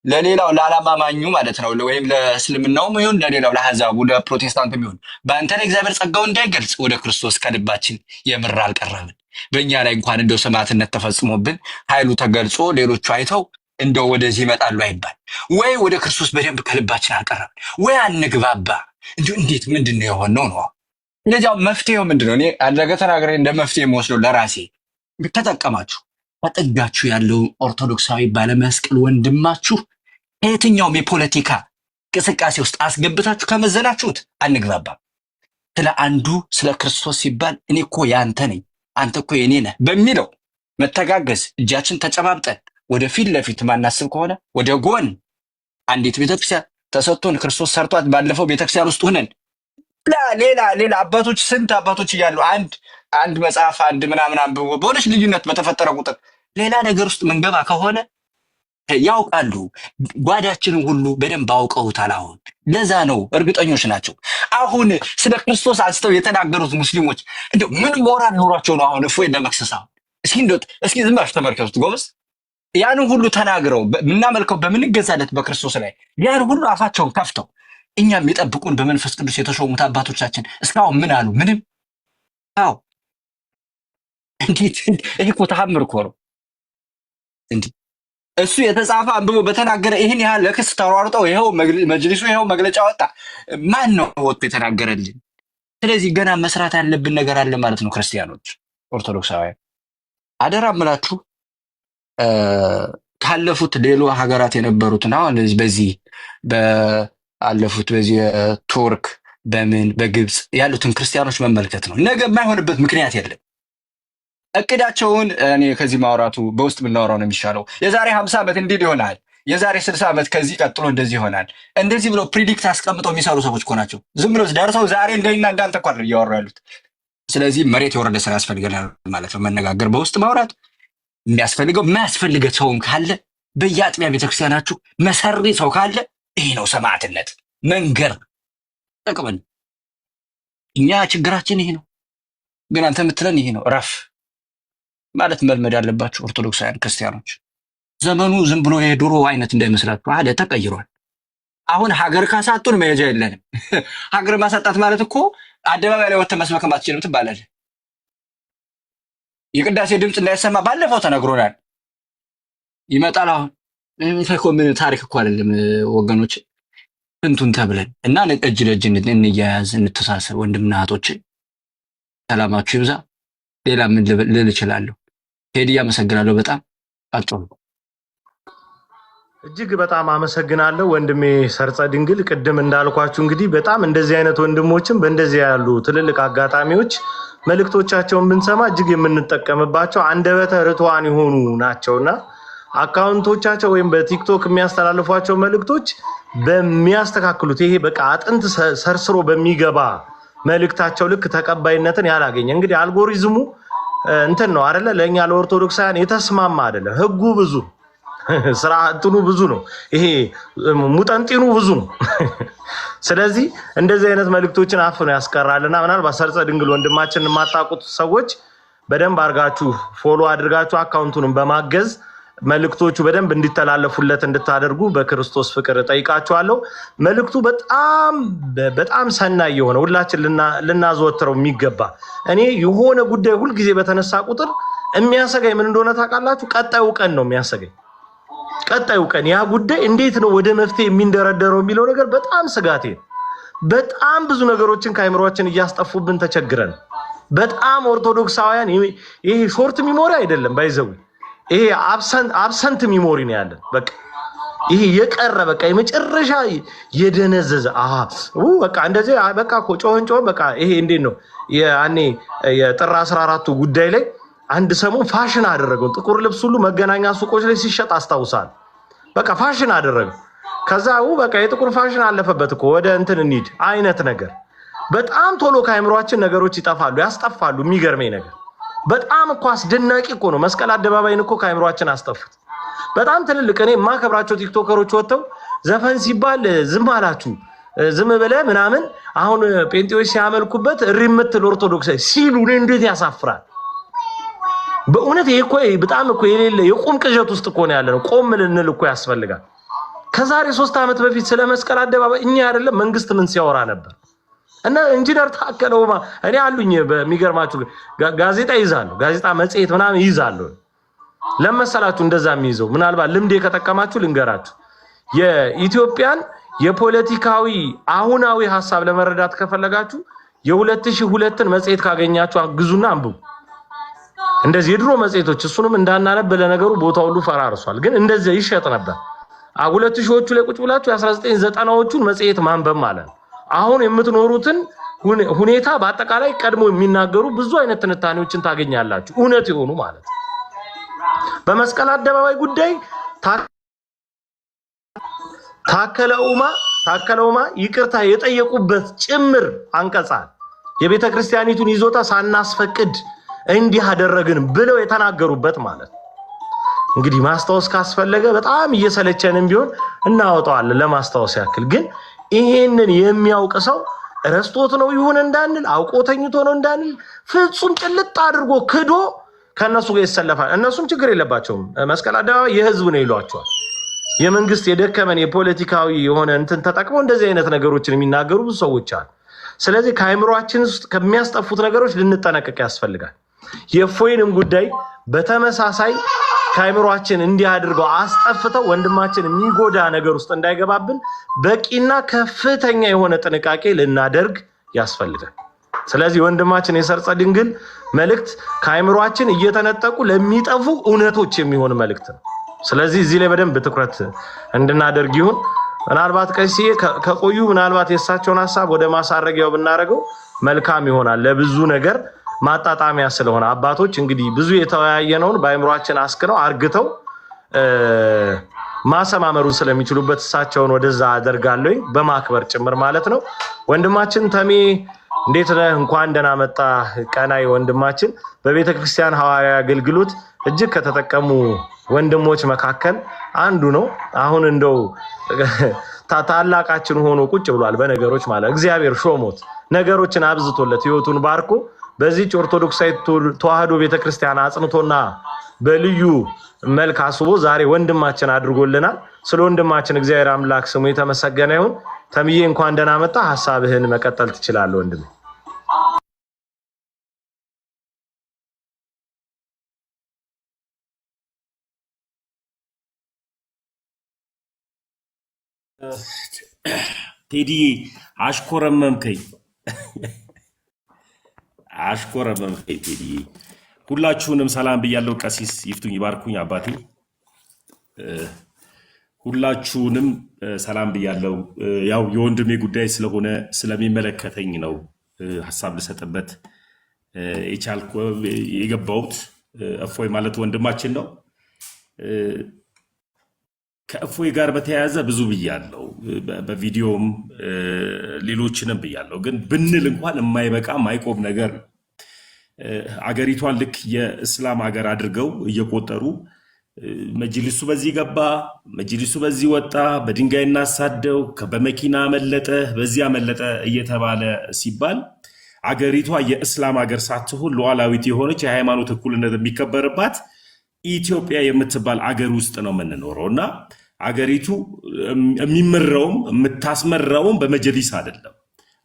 ለሌላው ለአላማማኙ ማለት ነው ወይም ለእስልምናውም ይሁን ለሌላው ለአሕዛቡ ለፕሮቴስታንትም ይሁን በአንተ ላይ እግዚአብሔር ጸጋውን እንዳይገልጽ ወደ ክርስቶስ ከልባችን የምር አልቀረብን። በእኛ ላይ እንኳን እንደው ሰማዕትነት ተፈጽሞብን ኃይሉ ተገልጾ ሌሎቹ አይተው እንደው ወደዚህ ይመጣሉ አይባል ወይ ወደ ክርስቶስ በደንብ ከልባችን አልቀረብን ወይ አንግባባ። እንዴት ምንድነው የሆነው ነው? ስለዚህ መፍትሄው ምንድነው? እኔ አደረገ ተናገረ እንደ መፍትሄ የምወስደው ለራሴ ተጠቀማችሁ አጠጋችሁ ያለው ኦርቶዶክሳዊ ባለመስቀል ወንድማችሁ ከየትኛውም የፖለቲካ እንቅስቃሴ ውስጥ አስገብታችሁ ከመዘናችሁት አንግባባም። ስለ አንዱ ስለ ክርስቶስ ሲባል እኔ እኮ ያንተ ነኝ አንተ እኮ የኔ ነህ በሚለው መተጋገዝ እጃችን ተጨባብጠን ወደ ፊት ለፊት ማናስብ ከሆነ ወደ ጎን አንዲት ቤተክርስቲያን ተሰጥቶን ክርስቶስ ሰርቷት ባለፈው ቤተክርስቲያን ውስጥ ሆነን ሌላ አባቶች ስንት አባቶች እያሉ አንድ መጽሐፍ አንድ ምናምን አንብቦ በሆነች ልዩነት በተፈጠረ ቁጥር ሌላ ነገር ውስጥ መንገባ ከሆነ ያውቃሉ። ጓዳችንን ሁሉ በደንብ አውቀውታል። አሁን ለዛ ነው እርግጠኞች ናቸው። አሁን ስለ ክርስቶስ አንስተው የተናገሩት ሙስሊሞች እንደው ምን ሞራል ኖሯቸው ነው አሁን እፎይ ለመክሰስ? እስኪ ዝም ብላችሁ ተመልከቱት ጎበዝ። ያንን ሁሉ ተናግረው ምናመልከው በምንገዛለት በክርስቶስ ላይ ያን ሁሉ አፋቸውን ከፍተው እኛም የጠብቁን በመንፈስ ቅዱስ የተሾሙት አባቶቻችን እስካሁን ምን አሉ? ምንም። አዎ እንዴት! ይሄ እኮ ተአምር እኮ ነው። እንዴ እሱ የተጻፈ አንብቦ በተናገረ ይህን ያህል ለክስ ተሯርጠው ይኸው መጅሊሱ ይኸው መግለጫ ወጣ። ማን ነው ወጥቶ የተናገረልን? ስለዚህ ገና መስራት ያለብን ነገር አለ ማለት ነው። ክርስቲያኖች፣ ኦርቶዶክሳውያን አደራ እምላችሁ ካለፉት ሌሎ ሀገራት የነበሩትን አሁን በዚህ በአለፉት በዚህ ቱርክ በምን በግብፅ ያሉትን ክርስቲያኖች መመልከት ነው። ነገ የማይሆንበት ምክንያት የለም። እቅዳቸውን እኔ ከዚህ ማውራቱ በውስጥ የምናወራው ነው የሚሻለው። የዛሬ 50 ዓመት እንዲህ ይሆናል፣ የዛሬ 60 ዓመት ከዚህ ቀጥሎ እንደዚህ ይሆናል፣ እንደዚህ ብለው ፕሪዲክት አስቀምጠው የሚሰሩ ሰዎች እኮ ናቸው። ዝም ብለው ደርሰው ዛሬ እንደና እንዳንተ እኮ ነው እያወሩ ያሉት። ስለዚህ መሬት የወረደ ስራ ያስፈልገናል ማለት ነው። መነጋገር፣ በውስጥ ማውራት የሚያስፈልገው የማያስፈልገ ሰውም ካለ በየአጥቢያ ቤተክርስቲያናችሁ መሰሪ ሰው ካለ ይሄ ነው ሰማዕትነት መንገር ጠቅመን። እኛ ችግራችን ይሄ ነው፣ ግን አንተ የምትለን ይሄ ነው። ረፍ ማለት መልመድ ያለባችሁ ኦርቶዶክሳውያን ክርስቲያኖች። ዘመኑ ዝም ብሎ የድሮ አይነት እንዳይመስላችሁ አለ ተቀይሯል። አሁን ሀገር ካሳጡን መሄጃ የለንም። ሀገር ማሳጣት ማለት እኮ አደባባይ ላይ ወጥተህ መስበክ አትችልም ትባላለህ። የቅዳሴ ድምፅ እንዳይሰማ ባለፈው ተነግሮናል። ይመጣል አሁን ምን ታሪክ እኮ አይደለም ወገኖች፣ እንቱን ተብለን እና እጅ ለእጅ እንያያዝ፣ እንተሳሰብ። ወንድምና እህቶች ሰላማችሁ ይብዛ። ሌላ ምን ልል እችላለሁ? ሄዲ አመሰግናለሁ። በጣም አጭሩ እጅግ በጣም አመሰግናለሁ ወንድሜ ሰርጸ ድንግል። ቅድም እንዳልኳችሁ እንግዲህ በጣም እንደዚህ አይነት ወንድሞችን በእንደዚህ ያሉ ትልልቅ አጋጣሚዎች መልእክቶቻቸውን ብንሰማ እጅግ የምንጠቀምባቸው አንደበተ ርቱዓን የሆኑ ናቸውና አካውንቶቻቸው ወይም በቲክቶክ የሚያስተላልፏቸው መልእክቶች በሚያስተካክሉት ይሄ በቃ አጥንት ሰርስሮ በሚገባ መልእክታቸው ልክ ተቀባይነትን ያላገኘ እንግዲህ አልጎሪዝሙ እንትን ነው አይደለ? ለኛ ለኦርቶዶክሳውያን የተስማማ አይደለም። ህጉ ብዙ ስርዓቱ ብዙ ነው። ይሄ ሙጠንጢኑ ብዙ ነው። ስለዚህ እንደዚህ አይነት መልእክቶችን አፍኖ ያስቀራልና ምናልባት ሰርጸ ድንግል ወንድማችንን የማታውቁት ሰዎች በደንብ አድርጋችሁ ፎሎ አድርጋችሁ አካውንቱንም በማገዝ መልእክቶቹ በደንብ እንዲተላለፉለት እንድታደርጉ በክርስቶስ ፍቅር ጠይቃችኋለሁ። መልእክቱ በጣም ሰናይ የሆነ ሁላችን ልናዘወትረው የሚገባ እኔ የሆነ ጉዳይ ሁልጊዜ በተነሳ ቁጥር የሚያሰጋኝ ምን እንደሆነ ታውቃላችሁ? ቀጣዩ ቀን ነው የሚያሰጋኝ። ቀጣዩ ቀን ያ ጉዳይ እንዴት ነው ወደ መፍትሄ የሚንደረደረው የሚለው ነገር በጣም ስጋቴ ነው። በጣም ብዙ ነገሮችን ከአይምሮአችን እያስጠፉብን ተቸግረን፣ በጣም ኦርቶዶክሳውያን ይሄ ሾርት ሚሞሪ አይደለም ባይዘው ይሄ አብሰንት ሚሞሪ ነው ያለን። በቃ ይሄ የቀረ በቃ የመጨረሻ የደነዘዘ በቃ እንደዚህ በቃ ጮህን በቃ ይሄ እንዴት ነው ያኔ የጥር 14ቱ ጉዳይ ላይ አንድ ሰሞን ፋሽን አደረገው። ጥቁር ልብስ ሁሉ መገናኛ ሱቆች ላይ ሲሸጥ አስታውሳል። በቃ ፋሽን አደረገው። ከዛ በቃ የጥቁር ፋሽን አለፈበት እኮ ወደ እንትን እንሂድ አይነት ነገር። በጣም ቶሎ ከአይምሯችን ነገሮች ይጠፋሉ፣ ያስጠፋሉ። የሚገርመኝ ነገር በጣም እኮ አስደናቂ እኮ ነው። መስቀል አደባባይን እኮ ከአይምሯችን አስጠፉት። በጣም ትልልቅ እኔ የማከብራቸው ቲክቶከሮች ወጥተው ዘፈን ሲባል ዝም አላችሁ ዝም ብለህ ምናምን አሁን ጴንጤዎች ሲያመልኩበት እሪ የምትል ኦርቶዶክስ ሲሉ እንዴት ያሳፍራል። በእውነት ይሄ እኮ በጣም እኮ የሌለ የቁም ቅዠት ውስጥ እኮ ነው ያለነው። ቆም ልንል እኮ ያስፈልጋል። ከዛሬ 3 ዓመት በፊት ስለ መስቀል አደባባይ እኛ አይደለም መንግስት ምን ሲያወራ ነበር? እና ኢንጂነር ታከለ ኡማ እኔ አሉኝ በሚገርማችሁ ጋዜጣ ይዛሉ፣ ጋዜጣ መጽሔት ምናምን ይዛሉ። ለመሰላችሁ እንደዛ የሚይዘው ምናልባት ልምዴ ከተጠቀማችሁ ልንገራችሁ። የኢትዮጵያን የፖለቲካዊ አሁናዊ ሐሳብ ለመረዳት ከፈለጋችሁ የ2002ን መጽሔት ካገኛችሁ አግዙና አንብቡ። እንደዚህ የድሮ መጽሔቶች እሱንም እንዳናነብ ለነገሩ ቦታው ሁሉ ፈራርሷል፣ ግን እንደዚህ ይሸጥ ነበር። 2000ዎቹ ላይ ቁጭ ብላችሁ የ1990ዎቹን መጽሔት ማንበብ ማለት ነው። አሁን የምትኖሩትን ሁኔታ በአጠቃላይ ቀድሞ የሚናገሩ ብዙ አይነት ትንታኔዎችን ታገኛላችሁ፣ እውነት የሆኑ ማለት ነው። በመስቀል አደባባይ ጉዳይ ታከለ ኡማ ታከለውማ ይቅርታ የጠየቁበት ጭምር አንቀጻል የቤተ ክርስቲያኒቱን ይዞታ ሳናስፈቅድ እንዲህ አደረግን ብለው የተናገሩበት ማለት እንግዲህ ማስታወስ ካስፈለገ በጣም እየሰለቸንም ቢሆን እናወጣዋለን ለማስታወስ ያክል ግን ይሄንን የሚያውቅ ሰው ረስቶት ነው ይሁን እንዳንል አውቆ ተኝቶ ነው እንዳንል ፍጹም ጭልጥ አድርጎ ክዶ ከነሱ ጋር ይሰለፋል እነሱም ችግር የለባቸውም መስቀል አደባባይ የህዝብ ነው ይሏቸዋል የመንግስት የደከመን የፖለቲካዊ የሆነ እንትን ተጠቅመው እንደዚህ አይነት ነገሮችን የሚናገሩ ብዙ ሰዎች አሉ ስለዚህ ከአይምሮአችን ውስጥ ከሚያስጠፉት ነገሮች ልንጠነቀቅ ያስፈልጋል የፎይንም ጉዳይ በተመሳሳይ ከአይምሮአችን እንዲያድርገው አስጠፍተው ወንድማችን የሚጎዳ ነገር ውስጥ እንዳይገባብን በቂና ከፍተኛ የሆነ ጥንቃቄ ልናደርግ ያስፈልጋል ስለዚህ ወንድማችን የሰርጸ ድንግል መልእክት ከአይምሮአችን እየተነጠቁ ለሚጠፉ እውነቶች የሚሆን መልእክት ነው ስለዚህ እዚህ ላይ በደንብ ትኩረት እንድናደርግ ይሁን ምናልባት ቀሲዬ ከቆዩ ምናልባት የሳቸውን ሐሳብ ወደ ማሳረጊያው ብናረገው መልካም ይሆናል ለብዙ ነገር ማጣጣሚያ ስለሆነ አባቶች እንግዲህ ብዙ የተወያየነውን በአይምሮአችን አስክነው አርግተው ማሰማመሩን ስለሚችሉበት እሳቸውን ወደዛ አደርጋለሁ በማክበር ጭምር ማለት ነው ወንድማችን ተሜ እንዴት ነህ እንኳን ደህና መጣ ቀናይ ወንድማችን በቤተክርስቲያን ሐዋርያ አገልግሎት እጅግ ከተጠቀሙ ወንድሞች መካከል አንዱ ነው አሁን እንደው ታላቃችን ሆኖ ቁጭ ብሏል በነገሮች ማለት እግዚአብሔር ሾሞት ነገሮችን አብዝቶለት ህይወቱን ባርኮ በዚህ ኦርቶዶክሳዊ ተዋህዶ ቤተክርስቲያን አጽንቶና በልዩ መልክ አስቦ ዛሬ ወንድማችን አድርጎልናል ስለ ወንድማችን እግዚአብሔር አምላክ ስሙ የተመሰገነ ይሁን ተምዬ እንኳን ደህና መጣ ሐሳብህን መቀጠል ትችላለህ ወንድም ቴዲ አሽኮረመምከኝ ቴዲ ሁላችሁንም ሰላም ብያለሁ ቀሲስ ይፍቱኝ ይባርኩኝ አባቴ ሁላችሁንም ሰላም ብያለሁ ያው የወንድሜ ጉዳይ ስለሆነ ስለሚመለከተኝ ነው ሐሳብ ልሰጥበት የገባሁት እፎይ ማለት ወንድማችን ነው ከእፎይ ጋር በተያያዘ ብዙ ብያለሁ በቪዲዮም ሌሎችንም ብያለሁ ግን ብንል እንኳን የማይበቃ ማይቆም ነገር አገሪቷን ልክ የእስላም ሀገር አድርገው እየቆጠሩ መጅሊሱ በዚህ ገባ መጅሊሱ በዚህ ወጣ በድንጋይ እናሳደው በመኪና መለጠ በዚያ መለጠ እየተባለ ሲባል አገሪቷ የእስላም ሀገር ሳትሆን ሉዓላዊት የሆነች የሃይማኖት እኩልነት የሚከበርባት ኢትዮጵያ የምትባል አገር ውስጥ ነው የምንኖረውና አገሪቱ የሚመራውም የምታስመራውም በመጅሊስ አይደለም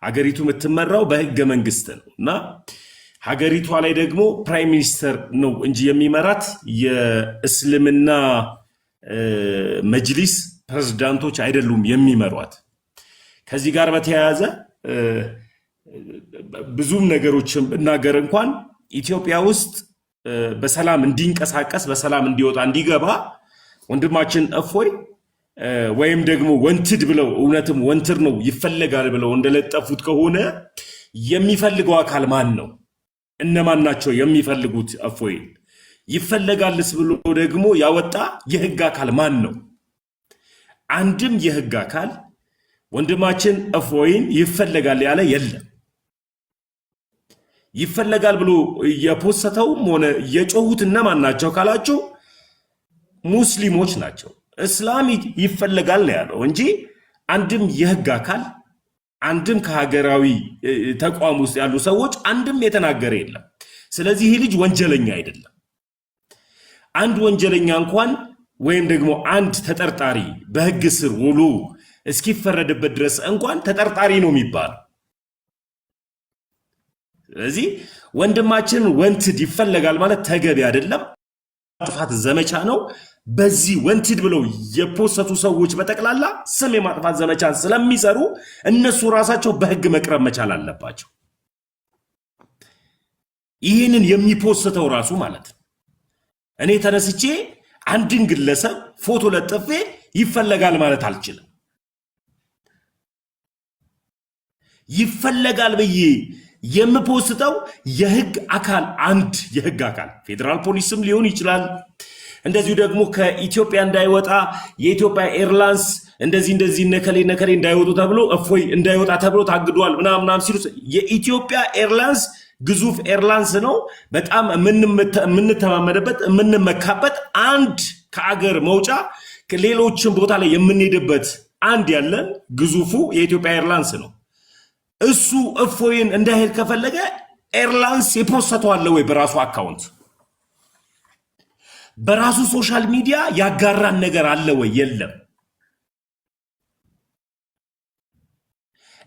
አገሪቱ የምትመራው በህገ መንግስት ነውና ሀገሪቷ ላይ ደግሞ ፕራይም ሚኒስተር ነው እንጂ የሚመራት የእስልምና መጅሊስ ፕሬዝዳንቶች አይደሉም የሚመሯት ከዚህ ጋር በተያያዘ ብዙም ነገሮችን ብናገር እንኳን ኢትዮጵያ ውስጥ በሰላም እንዲንቀሳቀስ በሰላም እንዲወጣ እንዲገባ ወንድማችን እፎይ ወይም ደግሞ ወንትድ ብለው እውነትም ወንትር ነው ይፈለጋል ብለው እንደለጠፉት ከሆነ የሚፈልገው አካል ማን ነው እነማን ናቸው የሚፈልጉት እፎይ ይፈለጋልስ ብሎ ደግሞ ያወጣ የህግ አካል ማን ነው አንድም የህግ አካል ወንድማችን እፎይን ይፈለጋል ያለ የለም ይፈለጋል ብሎ የፖስተውም ሆነ የጮሁት እነማን ናቸው ካላችሁ ሙስሊሞች ናቸው እስላም ይፈለጋል ያለው እንጂ አንድም የህግ አካል አንድም ከሀገራዊ ተቋም ውስጥ ያሉ ሰዎች አንድም የተናገረ የለም ስለዚህ ይህ ልጅ ወንጀለኛ አይደለም አንድ ወንጀለኛ እንኳን ወይም ደግሞ አንድ ተጠርጣሪ በህግ ስር ውሎ እስኪፈረድበት ድረስ እንኳን ተጠርጣሪ ነው የሚባል ስለዚህ ወንድማችን ወንትድ ይፈለጋል ማለት ተገቢ አይደለም ማጥፋት ዘመቻ ነው በዚህ ወንትድ ብለው የፖስተቱ ሰዎች በጠቅላላ ስም የማጥፋት ዘመቻን ስለሚሰሩ እነሱ ራሳቸው በህግ መቅረብ መቻል አለባቸው ይህንን የሚፖስተው ራሱ ማለት እኔ ተነስቼ አንድን ግለሰብ ፎቶ ለጥፌ ይፈለጋል ማለት አልችልም ይፈለጋል ብዬ የምፖስተው የህግ አካል አንድ የህግ አካል ፌደራል ፖሊስም ሊሆን ይችላል እንደዚሁ ደግሞ ከኢትዮጵያ እንዳይወጣ የኢትዮጵያ ኤርላይንስ እንደዚህ ነከሌ እንዳይወጡ ተብሎ እፎይ እንዳይወጣ ተብሎ ታግዷል ምናምን ሲሉ የኢትዮጵያ ኤርላይንስ ግዙፍ ኤርላይንስ ነው። በጣም የምንተማመንበት የምንመካበት አንድ ከአገር መውጫ ሌሎችን ቦታ ላይ የምንሄድበት አንድ ያለን ግዙፉ የኢትዮጵያ ኤርላይንስ ነው። እሱ እፎይን እንዳይሄድ ከፈለገ ኤርላይንስ የፖስተው አለ ወይ? በራሱ አካውንት በራሱ ሶሻል ሚዲያ ያጋራን ነገር አለ ወይ? የለም።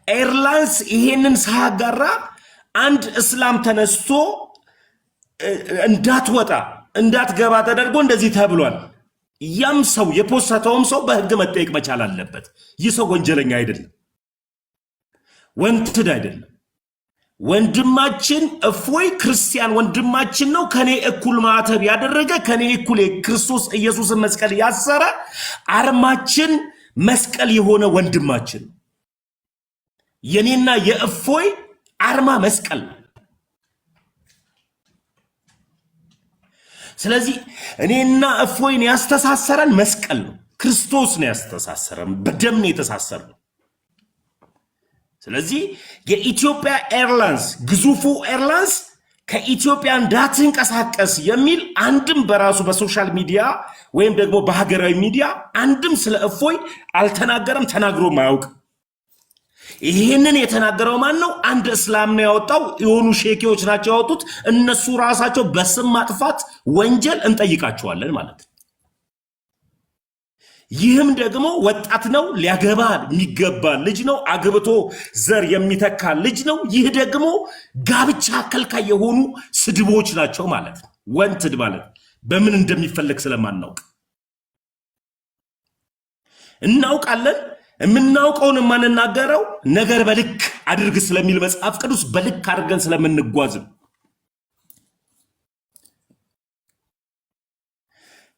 ኤርላይንስ ይሄንን ሳያጋራ አንድ እስላም ተነስቶ እንዳትወጣ እንዳትገባ ተደርጎ እንደዚህ ተብሏል። ያም ሰው የፖስተውም ሰው በህግ መጠየቅ መቻል አለበት። ይህ ሰው ወንጀለኛ አይደለም፣ ወንትድ አይደለም። ወንድማችን እፎይ ክርስቲያን ወንድማችን ነው። ከኔ እኩል ማዕተብ ያደረገ ከኔ እኩል የክርስቶስ ኢየሱስን መስቀል ያሰረ አርማችን መስቀል የሆነ ወንድማችን የኔና የእፎይ አርማ መስቀል። ስለዚህ እኔና እፎይን ያስተሳሰረን መስቀል ነው። ክርስቶስ ነው ያስተሳሰረን፣ በደም ነው የተሳሰረን። ስለዚህ የኢትዮጵያ ኤርላይንስ ግዙፉ ኤርላይንስ ከኢትዮጵያ እንዳትንቀሳቀስ የሚል አንድም በራሱ በሶሻል ሚዲያ ወይም ደግሞ በሀገራዊ ሚዲያ አንድም ስለ እፎይ አልተናገረም፣ ተናግሮ ማያውቅ። ይህንን የተናገረው ማን ነው? አንድ እስላም ነው ያወጣው። የሆኑ ሼኪዎች ናቸው ያወጡት። እነሱ ራሳቸው በስም ማጥፋት ወንጀል እንጠይቃቸዋለን ማለት ነው። ይህም ደግሞ ወጣት ነው፣ ሊያገባ የሚገባ ልጅ ነው፣ አግብቶ ዘር የሚተካ ልጅ ነው። ይህ ደግሞ ጋብቻ ከልካይ የሆኑ ስድቦች ናቸው ማለት ነው። ወንትድ ማለት በምን እንደሚፈለግ ስለማናውቅ እናውቃለን። የምናውቀውን የማንናገረው ነገር በልክ አድርግ ስለሚል መጽሐፍ ቅዱስ በልክ አድርገን ስለምንጓዝ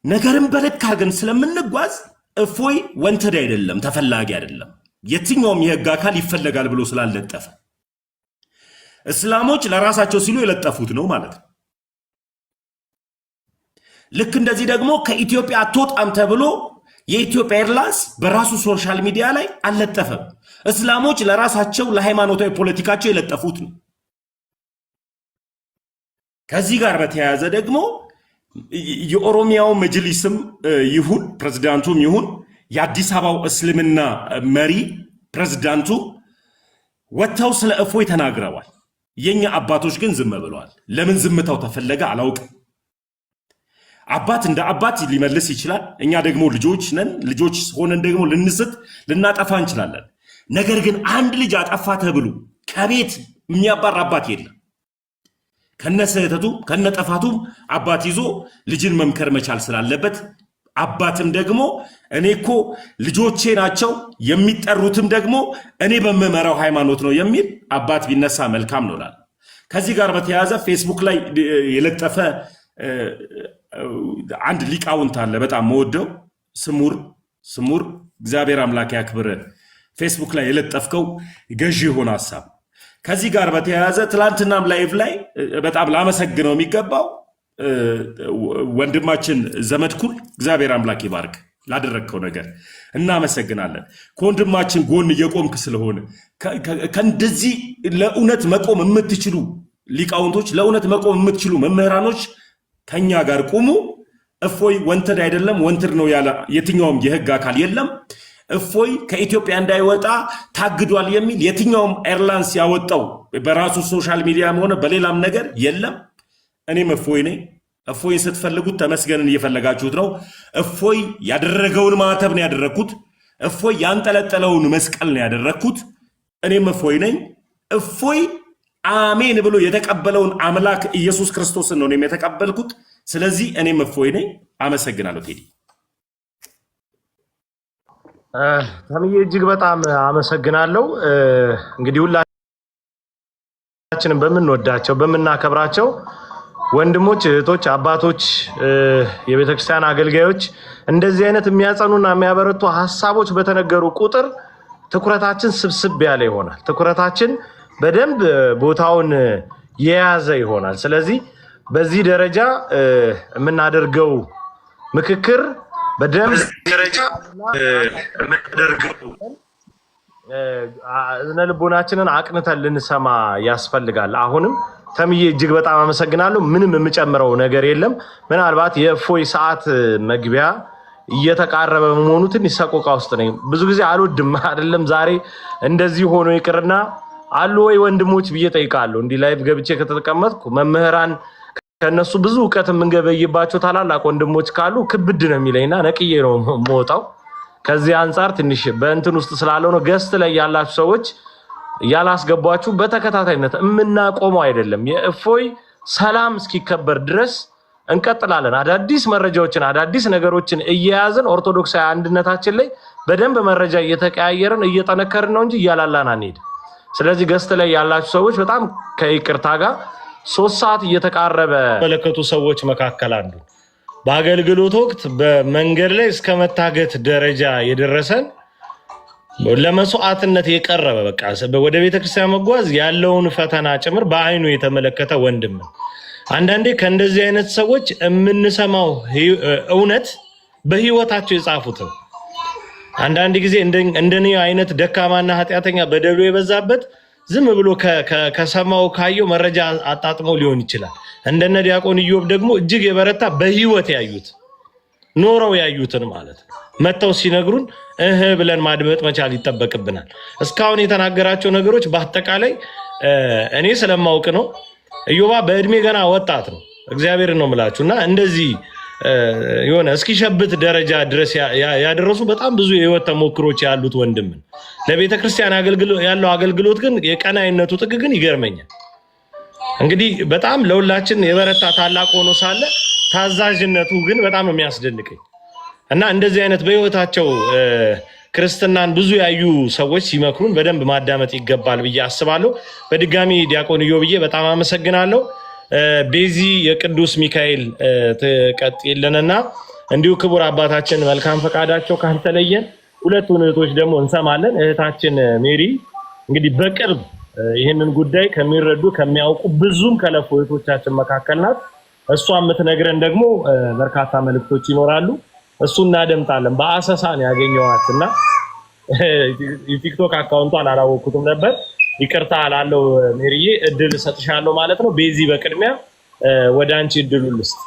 ነገርን በልክ አድርገን ስለምንጓዝ እፎይ ወንትድ አይደለም፣ ተፈላጊ አይደለም። የትኛውም የህግ አካል ይፈለጋል ብሎ ስላለጠፈ እስላሞች ለራሳቸው ሲሉ የለጠፉት ነው ማለት ነው። ልክ እንደዚህ ደግሞ ከኢትዮጵያ አትወጣም ተብሎ የኢትዮጵያ ኤርላይንስ በራሱ ሶሻል ሚዲያ ላይ አልለጠፈም። እስላሞች ለራሳቸው ለሃይማኖታዊ ፖለቲካቸው የለጠፉት ነው። ከዚህ ጋር በተያያዘ ደግሞ የኦሮሚያው መጅሊስም ይሁን ፕሬዝዳንቱም ይሁን የአዲስ አበባው እስልምና መሪ ፕሬዝዳንቱ ወጥተው ስለ እፎይ ተናግረዋል። የኛ አባቶች ግን ዝም ብለዋል። ለምን ዝምታው ተፈለገ አላውቅም። አባት እንደ አባት ሊመልስ ይችላል። እኛ ደግሞ ልጆች ነን። ልጆች ሆነን ደግሞ ልንስት ልናጠፋ እንችላለን። ነገር ግን አንድ ልጅ አጠፋ ተብሎ ከቤት የሚያባር አባት የለም። ከነስህተቱም ከነጠፋቱም አባት ይዞ ልጅን መምከር መቻል ስላለበት አባትም ደግሞ እኔ እኮ ልጆቼ ናቸው የሚጠሩትም ደግሞ እኔ በምመራው ሃይማኖት ነው የሚል አባት ቢነሳ መልካም ነው እላለሁ። ከዚህ ጋር በተያያዘ ፌስቡክ ላይ የለጠፈ አንድ ሊቃውንት አለ በጣም መወደው ስሙር እግዚአብሔር አምላክ ያክብር። ፌስቡክ ላይ የለጠፍከው ገዢ የሆነ ሐሳብ። ከዚህ ጋር በተያያዘ ትላንትናም ላይቭ ላይ በጣም ላመሰግነው የሚገባው ወንድማችን ዘመድኩን እግዚአብሔር አምላክ ይባርክ ላደረግከው ነገር እናመሰግናለን። ከወንድማችን ጎን እየቆምክ ስለሆነ ከእንደዚህ ለእውነት መቆም የምትችሉ ሊቃውንቶች፣ ለእውነት መቆም የምትችሉ መምህራኖች ከኛ ጋር ቁሙ። እፎይ ወንትድ አይደለም፣ ወንትድ ነው ያለ የትኛውም የህግ አካል የለም። እፎይ ከኢትዮጵያ እንዳይወጣ ታግዷል የሚል የትኛውም ኤርላይንስ ያወጣው በራሱ ሶሻል ሚዲያም ሆነ በሌላም ነገር የለም። እኔም እፎይ ነኝ። እፎይን ስትፈልጉት ተመስገንን እየፈለጋችሁት ነው። እፎይ ያደረገውን ማዕተብ ነው ያደረግኩት። እፎይ ያንጠለጠለውን መስቀል ነው ያደረግኩት። እኔም እፎይ ነኝ። እፎይ አሜን ብሎ የተቀበለውን አምላክ ኢየሱስ ክርስቶስን ነው እኔም የተቀበልኩት። ስለዚህ እኔም እፎይ ነኝ። አመሰግናለሁ ቴዲ። ተምዬ እጅግ በጣም አመሰግናለሁ። እንግዲህ ሁላችንም በምንወዳቸው በምናከብራቸው ወንድሞች፣ እህቶች፣ አባቶች፣ የቤተክርስቲያን አገልጋዮች እንደዚህ አይነት የሚያጸኑና የሚያበረቱ ሐሳቦች በተነገሩ ቁጥር ትኩረታችን ስብስብ ያለ ይሆናል። ትኩረታችን በደንብ ቦታውን የያዘ ይሆናል። ስለዚህ በዚህ ደረጃ የምናደርገው ምክክር በደንብ ደረጃ መደረገው ልቦናችንን አቅንተን ልንሰማ ያስፈልጋል። አሁንም ተምዬ እጅግ በጣም አመሰግናለሁ። ምንም የምጨምረው ነገር የለም። ምናልባት የእፎይ ሰዓት መግቢያ እየተቃረበ መሆኑ ትንሽ ሰቆቃ ውስጥ ነኝ። ብዙ ጊዜ አልወድም አይደለም ዛሬ እንደዚህ ሆኖ ይቅርና አሉ ወይ ወንድሞች ብዬ ጠይቃለሁ። እንዲህ ላይቭ ገብቼ ከተቀመጥኩ መምህራን ከነሱ ብዙ ዕውቀት የምንገበይባቸው ታላላቅ ወንድሞች ካሉ ክብድ ነው የሚለኝና ነቅዬ ነው የምወጣው። ከዚህ አንፃር ትንሽ በእንትን ውስጥ ስላለው ነው። ገስት ላይ ያላችሁ ሰዎች ያላስገቧችሁ በተከታታይነት የምናቆመው አይደለም። የእፎይ ሰላም እስኪከበር ድረስ እንቀጥላለን። አዳዲስ መረጃዎችን አዳዲስ ነገሮችን እየያዝን ኦርቶዶክሳዊ አንድነታችን ላይ በደንብ መረጃ እየተቀያየርን እየጠነከርን ነው እንጂ እያላላን አንሄድ። ስለዚህ ገስት ላይ ያላችሁ ሰዎች በጣም ከይቅርታ ጋር 3 ሰዓት እየተቃረበ መለከቱ ሰዎች መካከል አንዱ በአገልግሎት ወቅት በመንገድ ላይ እስከ መታገት ደረጃ የደረሰን ለመስዋዕትነት የቀረበ በቃ ወደ ቤተክርስቲያን መጓዝ ያለውን ፈተና ጭምር በአይኑ የተመለከተ ወንድም። አንዳንዴ ከእንደዚህ አይነት ሰዎች የምንሰማው እውነት በህይወታቸው የጻፉት አንዳንድ ጊዜ እንደኔ አይነት ደካማና ኃጢአተኛ በደሉ የበዛበት ዝም ብሎ ከሰማው ካየው መረጃ አጣጥሞ ሊሆን ይችላል። እንደነ ዲያቆን ኢዮብ ደግሞ እጅግ የበረታ በህይወት ያዩት ኖረው ያዩትን ማለት ነው መተው ሲነግሩን ብለን ማድመጥ መቻል ይጠበቅብናል። እስካሁን የተናገራቸው ነገሮች በአጠቃላይ እኔ ስለማውቅ ነው። ኢዮባ በእድሜ ገና ወጣት ነው። እግዚአብሔርን ነው የምላችሁና እንደዚህ የሆነ እስኪሸብት ደረጃ ድረስ ያደረሱ በጣም ብዙ የህይወት ተሞክሮች ያሉት ወንድም ለቤተክርስቲያን ያለው አገልግሎት ግን የቀናይነቱ ጥግ ግን ይገርመኛል። እንግዲህ በጣም ለሁላችን የበረታ ታላቅ ሆኖ ሳለ ታዛዥነቱ ግን በጣም የሚያስደንቀኝ እና እንደዚህ አይነት በህይወታቸው ክርስትናን ብዙ ያዩ ሰዎች ሲመክሩን በደንብ ማዳመጥ ይገባል ብዬ አስባለሁ። በድጋሚ ዲያቆን ኢዮብዬ በጣም አመሰግናለሁ። ቤዚ የቅዱስ ሚካኤል ተቀጥይልንና እንዲሁ ክቡር አባታችን መልካም ፈቃዳቸው ካልተለየን ሁለቱን እህቶች ደግሞ እንሰማለን። እህታችን ሜሪ እንግዲህ በቅርብ ይህንን ጉዳይ ከሚረዱ ከሚያውቁ ብዙም ከለፉ እህቶቻችን መካከል ናት። እሷ የምትነግረን ደግሞ በርካታ መልእክቶች ይኖራሉ። እሱ እናደምጣለን። በአሰሳን ያገኘዋትና የቲክቶክ አካውንቷን አላወቅኩትም ነበር። ይቅርታ አላለው ሜሪዬ፣ እድል ሰጥሻለሁ ማለት ነው። ቤዚ በቅድሚያ ወደ አንቺ እድሉን ልስጥ።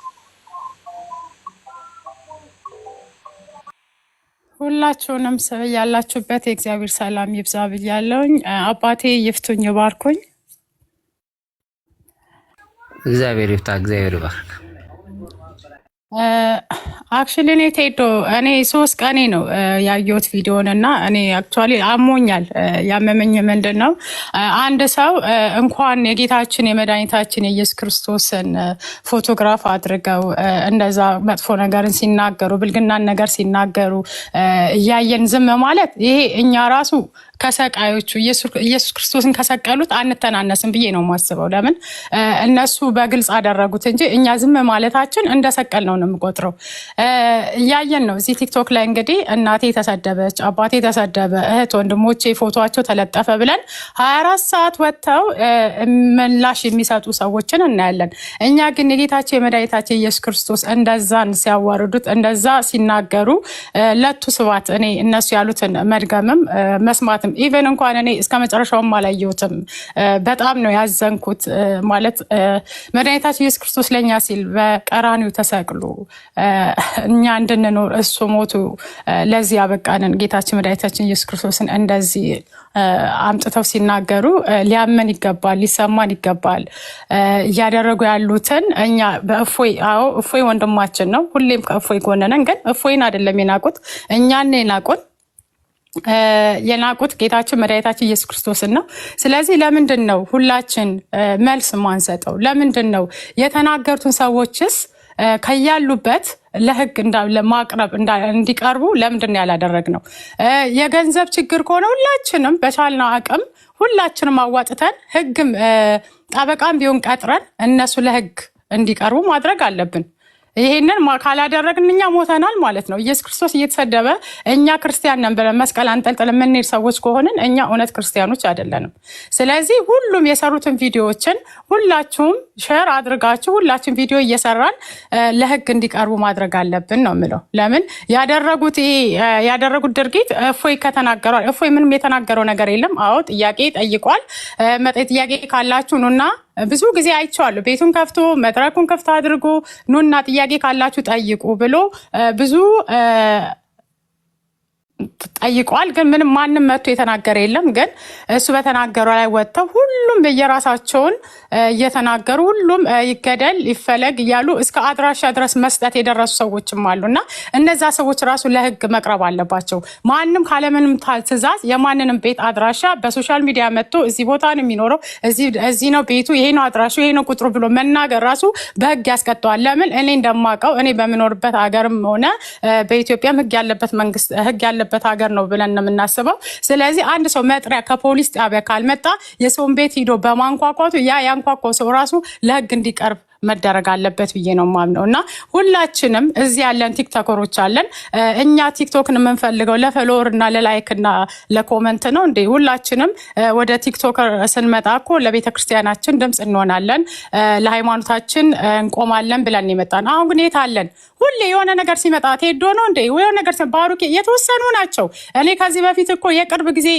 ሁላችሁንም ያላችሁበት የእግዚአብሔር ሰላም ይብዛ ብያለሁኝ። አባቴ ይፍቱኝ ይባርኩኝ። እግዚአብሔር ይፍታ፣ እግዚአብሔር ይባርክ። አክቹሊ እኔ ቴዶ 3 ቀኔ ነው ያየሁት ቪዲዮን እና እኔ አክቹሊ አሞኛል። ያመመኝ ምንድን ነው አንድ ሰው እንኳን የጌታችን የመድኃኒታችን የኢየሱስ ክርስቶስን ፎቶግራፍ አድርገው እንደዛ መጥፎ ነገርን ሲናገሩ ብልግናን ነገር ሲናገሩ እያየን ዝም ማለት ይሄ እኛ ራሱ ከሰቃዮቹ ኢየሱስ ክርስቶስን ከሰቀሉት አንተናነስም ብዬ ነው የማስበው። ለምን እነሱ በግልጽ አደረጉት እንጂ እኛ ዝም ማለታችን እንደሰቀል ነው የምቆጥረው። እያየን ነው እዚህ ቲክቶክ ላይ እንግዲህ እናቴ ተሰደበች፣ አባቴ ተሰደበ፣ እህት ወንድሞቼ ፎቶቸው ተለጠፈ ብለን 24 ሰዓት ወጥተው ምላሽ የሚሰጡ ሰዎችን እናያለን። እኛ ግን የጌታችን የመድኃኒታችን ኢየሱስ ክርስቶስ እንደዛን ሲያዋርዱት እንደዛ ሲናገሩ ለቱ ስባት እኔ እነሱ ያሉትን መድገምም መስማትም ኢቨን እንኳን እኔ እስከ መጨረሻውም አላየሁትም። በጣም ነው ያዘንኩት። ማለት መድኃኒታችን ኢየሱስ ክርስቶስ ለኛ ሲል በቀራኒው ተሰቅሎ እኛ እንድንኖር እሱ ሞቱ ለዚህ ያበቃንን ጌታችን መድኃኒታችን ኢየሱስ ክርስቶስን እንደዚህ አምጥተው ሲናገሩ ሊያመን ይገባል፣ ሊሰማን ይገባል። እያደረጉ ያሉትን እኛ በእፎይ እፎይ ወንድማችን ነው፣ ሁሌም ከእፎይ ጎን ነን። ግን እፎይን አይደለም የናቁት፣ እኛን የናቁት የናቁት ጌታችን መድኃኒታችን ኢየሱስ ክርስቶስን ነው። ስለዚህ ለምንድን ነው ሁላችን መልስ ማንሰጠው? ለምንድን ነው የተናገሩትን ሰዎችስ ከያሉበት ለህግ ለማቅረብ እንዲቀርቡ ለምንድን ነው ያላደረግነው? የገንዘብ ችግር ከሆነ ሁላችንም በቻልነው አቅም ሁላችንም አዋጥተን ህግም ጠበቃም ቢሆን ቀጥረን እነሱ ለህግ እንዲቀርቡ ማድረግ አለብን። ይሄንን ካላደረግን እኛ ሞተናል ማለት ነው። ኢየሱስ ክርስቶስ እየተሰደበ እኛ ክርስቲያን ነን ብለን መስቀል አንጠልጥለን የምንሄድ ሰዎች ከሆንን እኛ እውነት ክርስቲያኖች አይደለንም። ስለዚህ ሁሉም የሰሩትን ቪዲዮዎችን ሁላችሁም ሼር አድርጋችሁ ሁላችን ቪዲዮ እየሰራን ለህግ እንዲቀርቡ ማድረግ አለብን ነው የምለው። ለምን ያደረጉት ድርጊት እፎይ ከተናገሯል። እፎይ ምንም የተናገረው ነገር የለም። አዎ ጥያቄ ጠይቋል። ጥያቄ ካላችሁ ኑና ብዙ ጊዜ አይቼዋለሁ። ቤቱን ከፍቶ መድረኩን ከፍቶ አድርጎ ኑና ጥያቄ ካላችሁ ጠይቁ ብሎ ብዙ ጠይቋል። ግን ምንም ማንም መጥቶ የተናገረ የለም። ግን እሱ በተናገረው ላይ ወጥተው ሁሉም በየራሳቸውን እየተናገሩ ሁሉም ይገደል ይፈለግ እያሉ እስከ አድራሻ ድረስ መስጠት የደረሱ ሰዎችም አሉና እነዛ ሰዎች ራሱ ለህግ መቅረብ አለባቸው። ማንም ካለምንም ትዕዛዝ የማንንም ቤት አድራሻ በሶሻል ሚዲያ መጥቶ እዚህ ቦታ ነው የሚኖረው፣ እዚህ ነው ቤቱ፣ ይሄ ነው አድራሹ፣ ይሄ ነው ቁጥሩ ብሎ መናገር ራሱ በህግ ያስቀጣዋል። ለምን እኔ እንደማውቀው እኔ በምኖርበት ሀገርም ሆነ በኢትዮጵያም ህግ ያለበት መንግስት ህግ ያለበት ሀገር ነው ብለን ነው የምናስበው። ስለዚህ አንድ ሰው መጥሪያ ከፖሊስ ጣቢያ ካልመጣ የሰውን ቤት ሂዶ በማንኳኳቱ ያንኳኳው ሰው ራሱ ለህግ እንዲቀርብ መደረግ አለበት ብዬ ነው የማምነው። እና ሁላችንም እዚህ ያለን ቲክቶከሮች አለን። እኛ ቲክቶክን የምንፈልገው ለፎሎወር እና ለላይክ እና ለኮመንት ነው እንዴ? ሁላችንም ወደ ቲክቶከር ስንመጣ እኮ ለቤተክርስቲያናችን ድምፅ እንሆናለን፣ ለሃይማኖታችን እንቆማለን ብለን የመጣን። አሁን ግን የት አለን? ሁሌ የሆነ ነገር ሲመጣ ቴዶ ነው እንዴ? የሆነ ነገር ባሩኬ የተወሰኑ ናቸው። እኔ ከዚህ በፊት እኮ የቅርብ ጊዜ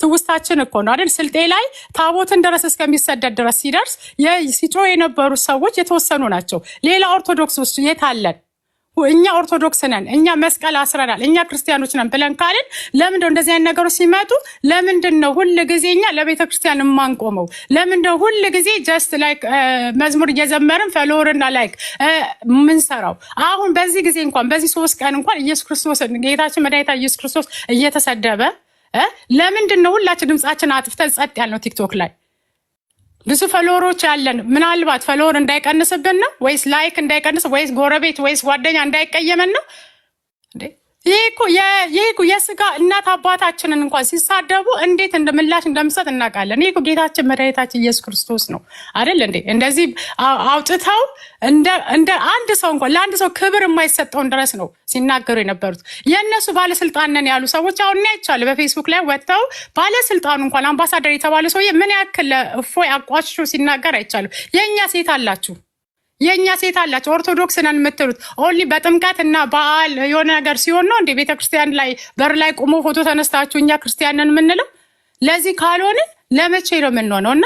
ትውስታችን እኮ ነው አይደል? ስልጤ ላይ ታቦትን ድረስ እስከሚሰደድ ድረስ ሲደርስ ሲጮህ የነበሩ ሰዎች የተወሰኑ ናቸው። ሌላ ኦርቶዶክስ ውስጥ የት አለን? እኛ ኦርቶዶክስ ነን፣ እኛ መስቀል አስረናል፣ እኛ ክርስቲያኖች ነን ብለን ካልን ለምንድነው እንደዚህ አይነት ነገሮች ሲመጡ ለምንድነው ሁሉ ጊዜ እኛ ለቤተ ክርስቲያን የማንቆመው? ለምንድነው ሁሉ ጊዜ ጀስት ላይክ መዝሙር እየዘመርን ፎሎወርና ላይክ ምንሰራው? አሁን በዚህ ጊዜ እንኳን በዚህ 3 ቀን እንኳን ኢየሱስ ክርስቶስ ጌታችን መድኃኒታችን ኢየሱስ ክርስቶስ እየተሰደበ ለምንድነው ሁላችን ድምጻችን አጥፍተን ጸጥ ያልነው ቲክቶክ ላይ? ብዙ ፎሎወሮች ያለን ምናልባት ፎሎወር እንዳይቀንስብን ነው ወይስ ላይክ እንዳይቀንስ ወይስ ጎረቤት ወይስ ጓደኛ እንዳይቀየመን ነው? ይሄ እኮ የስጋ እናት አባታችንን እንኳን ሲሳደቡ እንዴት እንደምላሽ እንደምሰጥ እናውቃለን። ይሄ እኮ ጌታችን መድኃኒታችን ኢየሱስ ክርስቶስ ነው አይደል እንዴ? እንደዚህ አውጥተው እንደ አንድ ሰው እንኳን ለአንድ ሰው ክብር የማይሰጠውን ድረስ ነው ሲናገሩ የነበሩት። የእነሱ ባለስልጣን ነን ያሉ ሰዎች አሁን ያይቻሉ በፌስቡክ ላይ ወጥተው ባለስልጣኑ እንኳን አምባሳደር የተባለ ሰውዬ ምን ያክል እፎይ አቋሽሾ ሲናገር አይቻሉ። የእኛ ሴት አላችሁ ኦርቶዶክስ ነን የምትሉት ኦንሊ በጥምቀት እና በዓል የሆነ ነገር ሲሆን ነው እንዴ ቤተክርስቲያን ላይ በር ላይ ቆሞ ፎቶ ተነስታችሁ እኛ ክርስቲያን ነን የምንለው? ለዚህ ካልሆነ ለመቼ ነው የምንሆነው? እና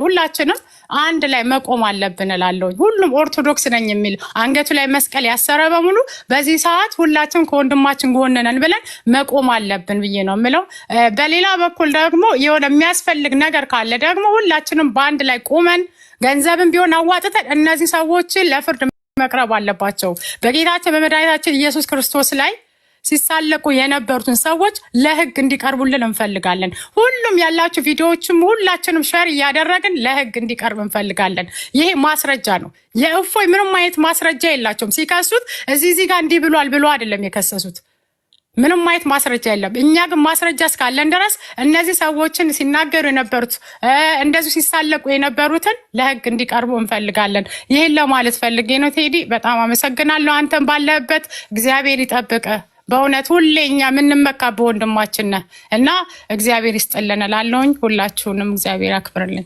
ሁላችንም አንድ ላይ መቆም አለብን እላለሁ። ሁሉም ኦርቶዶክስ ነኝ የሚል አንገቱ ላይ መስቀል ያሰረ በሙሉ በዚህ ሰዓት ሁላችን ከወንድማችን ጎን ነን ብለን መቆም አለብን ብዬ ነው የምለው። በሌላ በኩል ደግሞ የሆነ የሚያስፈልግ ነገር ካለ ደግሞ ሁላችንም በአንድ ላይ ቆመን ገንዘብን ቢሆን አዋጥተን እነዚህ ሰዎችን ለፍርድ መቅረብ አለባቸው። በጌታችን በመድኃኒታችን ኢየሱስ ክርስቶስ ላይ ሲሳለቁ የነበሩትን ሰዎች ለህግ እንዲቀርቡልን እንፈልጋለን። ሁሉም ያላችሁ ቪዲዮዎችም ሁላችንም ሼር እያደረግን ለህግ እንዲቀርብ እንፈልጋለን። ይሄ ማስረጃ ነው። የእፎይ ምንም አይነት ማስረጃ የላቸውም። ሲከሱት እዚህ ጋር እንዲህ ብሏል ብሎ አይደለም የከሰሱት። ምንም አይነት ማስረጃ የለም። እኛ ግን ማስረጃ እስካለን ድረስ እነዚህ ሰዎችን ሲናገሩ የነበሩት እንደዚህ ሲሳለቁ የነበሩትን ለህግ እንዲቀርቡ እንፈልጋለን። ይሄን ለማለት ፈልጌ ነው። ቴዲ በጣም አመሰግናለሁ። አንተን ባለህበት እግዚአብሔር ይጠብቅ። በእውነት ሁሌ እኛ የምንመካ በወንድማችን ነህ እና እግዚአብሔር ይስጥልን እላለሁኝ። ሁላችሁንም እግዚአብሔር ያክብርልኝ።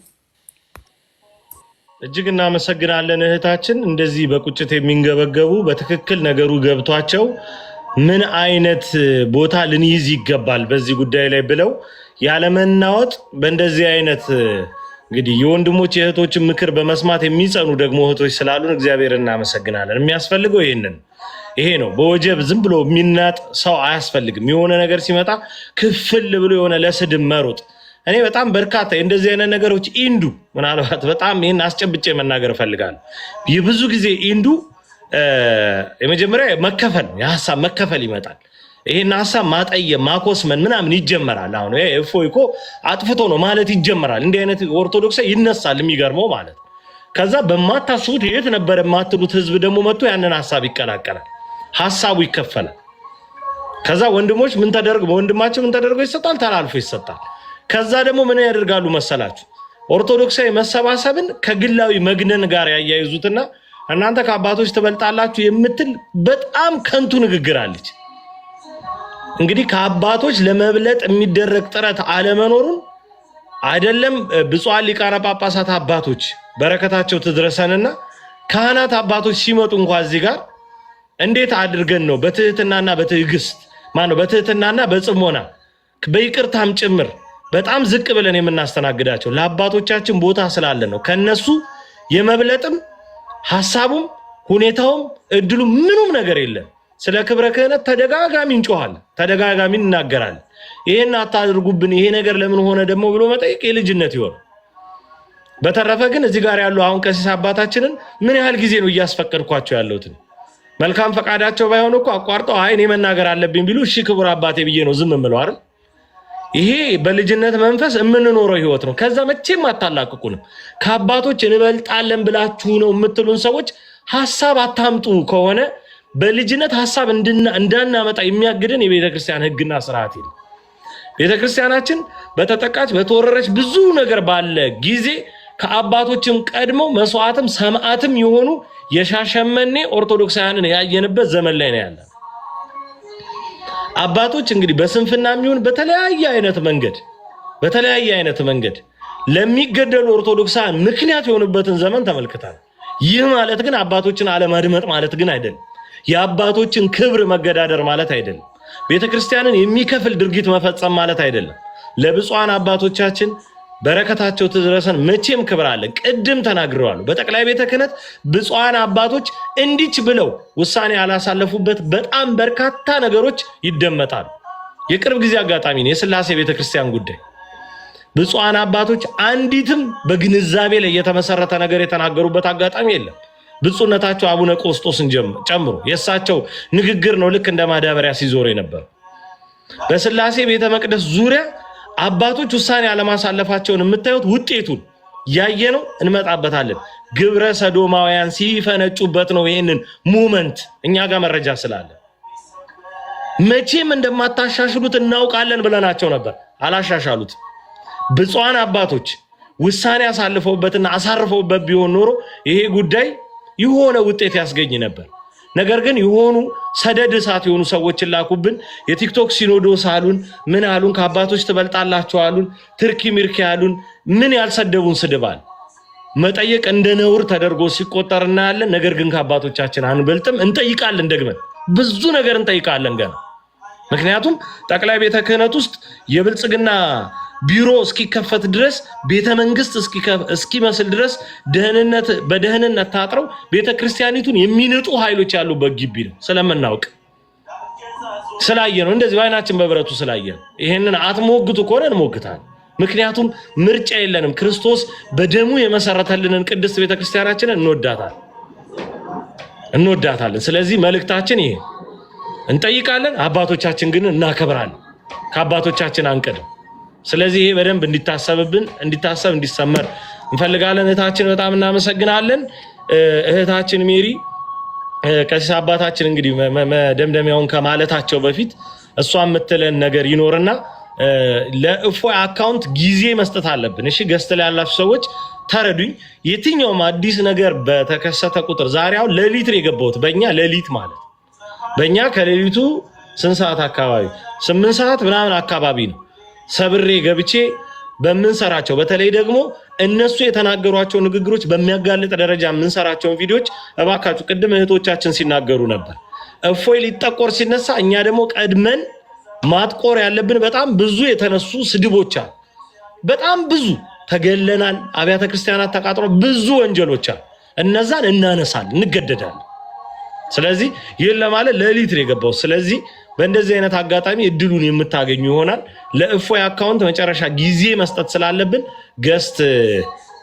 እጅግ እናመሰግናለን እህታችን። እንደዚህ በቁጭት የሚንገበገቡ በትክክል ነገሩ ገብቷቸው ምን አይነት ቦታ ልንይዝ ይገባል በዚህ ጉዳይ ላይ ብለው ያለመናወጥ በእንደዚህ አይነት እንግዲህ የወንድሞች የእህቶችን ምክር በመስማት የሚጸኑ ደግሞ እህቶች ስላሉን እግዚአብሔር እናመሰግናለን። የሚያስፈልገው ይሄ ነው። በወጀብ ዝም ብሎ የሚናጥ ሰው አያስፈልግም። የሆነ ነገር ሲመጣ ክፍል ብሎ የሆነ ለስድብ መሮጥ። እኔ በጣም በርካታ እንደዚህ አይነት ነገሮች ምናልባት በጣም ይሄን አስጨብጬ መናገር እፈልጋለሁ። የብዙ ጊዜ የመጀመሪያ መከፈል የሐሳብ መከፈል ይመጣል። ይሄን ሐሳብ ማጠየም ማኮስመን ምናምን ይጀመራል። አሁን እፎይ እኮ አጥፍቶ ነው ማለት ይጀመራል። እንዲህ አይነት ኦርቶዶክስ ይነሳል። የሚገርመው ማለት ከዛ በማታስቡት የት ነበር የማትሉት ህዝብ ደግሞ መጥቶ ያንን ሐሳብ ይቀላቀላል። ሐሳቡ ይከፈላል። ከዛ ወንድሞች ወንድማችን ምን ተደርጎ ይሰጣል? ተላልፎ ይሰጣል። ከዛ ደግሞ ምን ያደርጋሉ መሰላችሁ? ኦርቶዶክሳዊ መሰባሰብን ከግላዊ መግነን ጋር ያያይዙትና እናንተ ከአባቶች ትበልጣላችሁ የምትል በጣም ከንቱ ንግግር አለች። እንግዲህ ከአባቶች ለመብለጥ የሚደረግ ጥረት አለመኖሩን አይደለም ብፁዓን ሊቃነ ጳጳሳት አባቶች በረከታቸው ትድረሰንና ካህናት አባቶች ሲመጡ እንኳን እዚህ ጋር እንዴት አድርገን ነው በትህትናና በትዕግስት በትህትናና በጽሞና በይቅርታም ጭምር በጣም ዝቅ ብለን የምናስተናግዳቸው ለአባቶቻችን ቦታ ስላለን ነው። ከነሱ የመብለጥም ሐሳቡም ሁኔታውም እድሉ ምንም ነገር የለም። ስለ ክብረ ክህነት ተደጋጋሚ እንጮሃለን፣ ተደጋጋሚ እናገራለን። ይሄን አታድርጉብን፣ ይሄ ነገር ለምን ሆነ ደግሞ ብሎ መጠየቅ የልጅነት ይሆን። በተረፈ ግን እዚህ ጋር ያሉ አሁን ቀሲስ አባታችንን ምን ያህል ጊዜ ነው እያስፈቀድኳቸው ያለሁት? መልካም ፈቃዳቸው ባይሆን እኮ አቋርጠው አይ እኔ መናገር አለብኝ ቢሉ እሺ ክቡር አባቴ ብዬ ነው ዝም የምለው አይደል? ይሄ በልጅነት መንፈስ የምንኖረው ህይወት ነው። ከዛ መቼም አታላቅቁንም። ከአባቶች እንበልጣለን ብላችሁ ነው የምትሉን ሰዎች ሐሳብ አታምጡ ከሆነ በልጅነት ሐሳብ እንዳናመጣ የሚያግደን የቤተክርስቲያን ህግና ስርዓት ይል። ቤተክርስቲያናችን በተጠቃች በተወረረች ብዙ ነገር ባለ ጊዜ ከአባቶችም ቀድመው መስዋዕትም ሰማዕትም የሆኑ የሻሸመኔ ኦርቶዶክሳውያንን ያየንበት ዘመን ላይ ነው ያለው። አባቶች እንግዲህ በስንፍና የሚሆን በተለያየ አይነት መንገድ ለሚገደሉ ኦርቶዶክሳውያን ምክንያት የሆኑበትን ዘመን ተመልክተናል። ይህ ማለት ግን አባቶችን አለማድመጥ ማለት ግን አይደለም። የአባቶችን ክብር መገዳደር ማለት አይደለም። ቤተክርስቲያንን የሚከፍል ድርጊት መፈጸም ማለት አይደለም። ለብፁዓን አባቶቻችን በረከታቸው ትድረሰን። መቼም ክብር አለ። ቅድም ተናግረዋል። በጠቅላይ ቤተ ክህነት ብፁዓን አባቶች እንዲች ብለው ውሳኔ ያላሳለፉበት በጣም በርካታ ነገሮች ይደመጣሉ። የቅርብ ጊዜ አጋጣሚ ነው የሥላሴ ቤተክርስቲያን ጉዳይ። ብፁዓን አባቶች አንዲትም በግንዛቤ ላይ የተመሰረተ ነገር የተናገሩበት አጋጣሚ የለም። ብፁዕነታቸው አቡነ ቆስጦስን ጨምሮ የእሳቸው ንግግር ነው ልክ እንደ ማዳበሪያ ሲዞር የነበር። በሥላሴ ቤተ መቅደስ ዙሪያ አባቶች ውሳኔ አለማሳለፋቸውን የምታዩት ውጤቱን ያየነው እንመጣበታለን። ግብረ ሰዶማውያን ሲፈነጩበት ነው ይሄንን ሙመንት እኛ ጋር መረጃ ስላለ መቼም እንደማታሻሽሉት እናውቃለን ብለናቸው ነበር። አላሻሻሉት። ብፁዓን አባቶች ውሳኔ አሳልፈውበትና አሳርፈውበት ቢሆን ኖሮ ይሄ ጉዳይ የሆነ ውጤት ያስገኝ ነበር። ነገር ግን የሆኑ ሰደድ እሳት የሆኑ ሰዎችን ላኩብን። የቲክቶክ ሲኖዶስ አሉን፣ ምን አሉን፣ ከአባቶች ትበልጣላችሁ አሉን፣ ትርኪ ሚርኪ አሉን። ምን ያልሰደቡን ስድባል መጠየቅ እንደ ነውር ተደርጎ ሲቆጠር እናያለን። ነገር ግን ከአባቶቻችን አንበልጥም። እንጠይቃለን፣ ደግመን ብዙ ነገር እንጠይቃለን ገና። ምክንያቱም ጠቅላይ ቤተ ክህነት ውስጥ የብልጽግና ቢሮ እስኪከፈት ድረስ ቤተ መንግስት እስኪመስል ድረስ በደህንነት ታጥረው ቤተክርስቲያኒቱን የሚንጡ ኃይሎች ያሉበት ግቢ ነው። ስለምናውቅ ስላየ ነው እንደዚህ አይናችን በብረቱ ስላየ ነው። ይሄንን አትሞግቱ ከሆነ እንሞግታለን። ምክንያቱም ምርጫ የለንም። ክርስቶስ በደሙ የመሰረተልንን ቅድስት ቤተክርስቲያናችንን እንወዳታለን። ስለዚህ መልእክታችን ይሄ እንጠይቃለን። አባቶቻችን ግን እናከብራለን። ከአባቶቻችን አንቀድም። ስለዚህ ይሄ በደንብ እንዲታሰብ እንዲሰመር እንፈልጋለን። እህታችን በጣም እናመሰግናለን። እህታችን ሜሪ ቀሲስ አባታችን እንግዲህ መደምደሚያውን ከማለታቸው በፊት እሷ የምትለን ነገር ይኖርና ለእፎይ አካውንት ጊዜ መስጠት አለብን። እሺ ገስት ላይ ያላችሁ ሰዎች ተረዱኝ። የትኛውም አዲስ ነገር በተከሰተ ቁጥር ዛሬ አሁን ሌሊት ነው የገባሁት። በእኛ ሌሊት ማለት በእኛ ከሌሊቱ ስንት ሰዓት አካባቢ 8 ሰዓት ምናምን አካባቢ ነው ሰብሬ ገብቼ በምንሰራቸው በተለይ ደግሞ እነሱ የተናገሯቸው ንግግሮች በሚያጋልጥ ደረጃ የምንሰራቸውን ቪዲዮዎች እባካችሁ ቅድም እህቶቻችን ሲናገሩ ነበር። እፎይ ሊጠቆር ሲነሳ እኛ ደግሞ ቀድመን ማጥቆር ያለብን በጣም ብዙ የተነሱ ስድቦች አሉ። በጣም ብዙ ተገለናል። አብያተ ክርስቲያናት ተቃጥሮ ብዙ ወንጀሎች አሉ። እነዛን እናነሳለን፣ እንገደዳለን። ስለዚህ ይህን ለማለት ሌሊት ነው የገባው። ስለዚህ በእንደዚህ አይነት አጋጣሚ እድሉን የምታገኙ ይሆናል። ለእፎይ አካውንት መጨረሻ ጊዜ መስጠት ስላለብን ገስት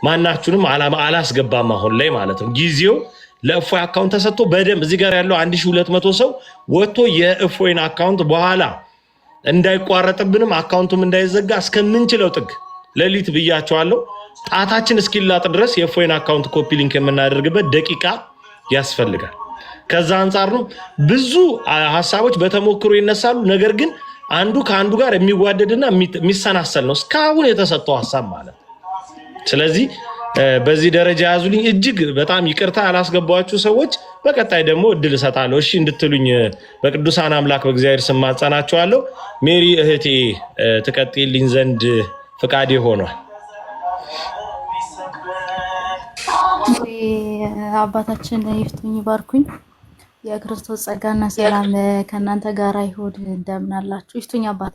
ማናችሁንም አላስገባም አሁን ላይ ማለት ነው። ጊዜው ለእፎይ አካውንት ተሰጥቶ በደንብ እዚህ ጋር ያለው 1200 ሰው ወጥቶ የእፎይን አካውንት በኋላ እንዳይቋረጥብንም አካውንቱም እንዳይዘጋ እስከምንችለው ጥግ ሌሊት ብያቸዋለሁ። ጣታችን እስኪላጥ ድረስ የእፎይን አካውንት ኮፒ ሊንክ የምናደርግበት ደቂቃ ያስፈልጋል። ከዛ አንፃር ነው ብዙ ሐሳቦች በተሞክሮ ይነሳሉ። ነገር ግን አንዱ ከአንዱ ጋር የሚዋደድና የሚሰናሰል ነው እስካሁን የተሰጠው ሐሳብ ማለት። ስለዚህ በዚህ ደረጃ ያዙልኝ። እጅግ በጣም ይቅርታ ያላስገባችሁ ሰዎች በቀጣይ ደግሞ እድል እሰጣለሁ እሺ እንድትሉኝ በቅዱሳን አምላክ በእግዚአብሔር ስም ማጸናችኋለሁ። ሜሪ እህቴ ትቀጥይልኝ ዘንድ ፍቃዴ ሆኗል። አባታችን ይፍቱኝ ይባርኩኝ። የክርስቶስ ጸጋና ሰላም ከእናንተ ጋር ይሁን። እንደምን አላችሁ? ይፍቱኝ አባቴ።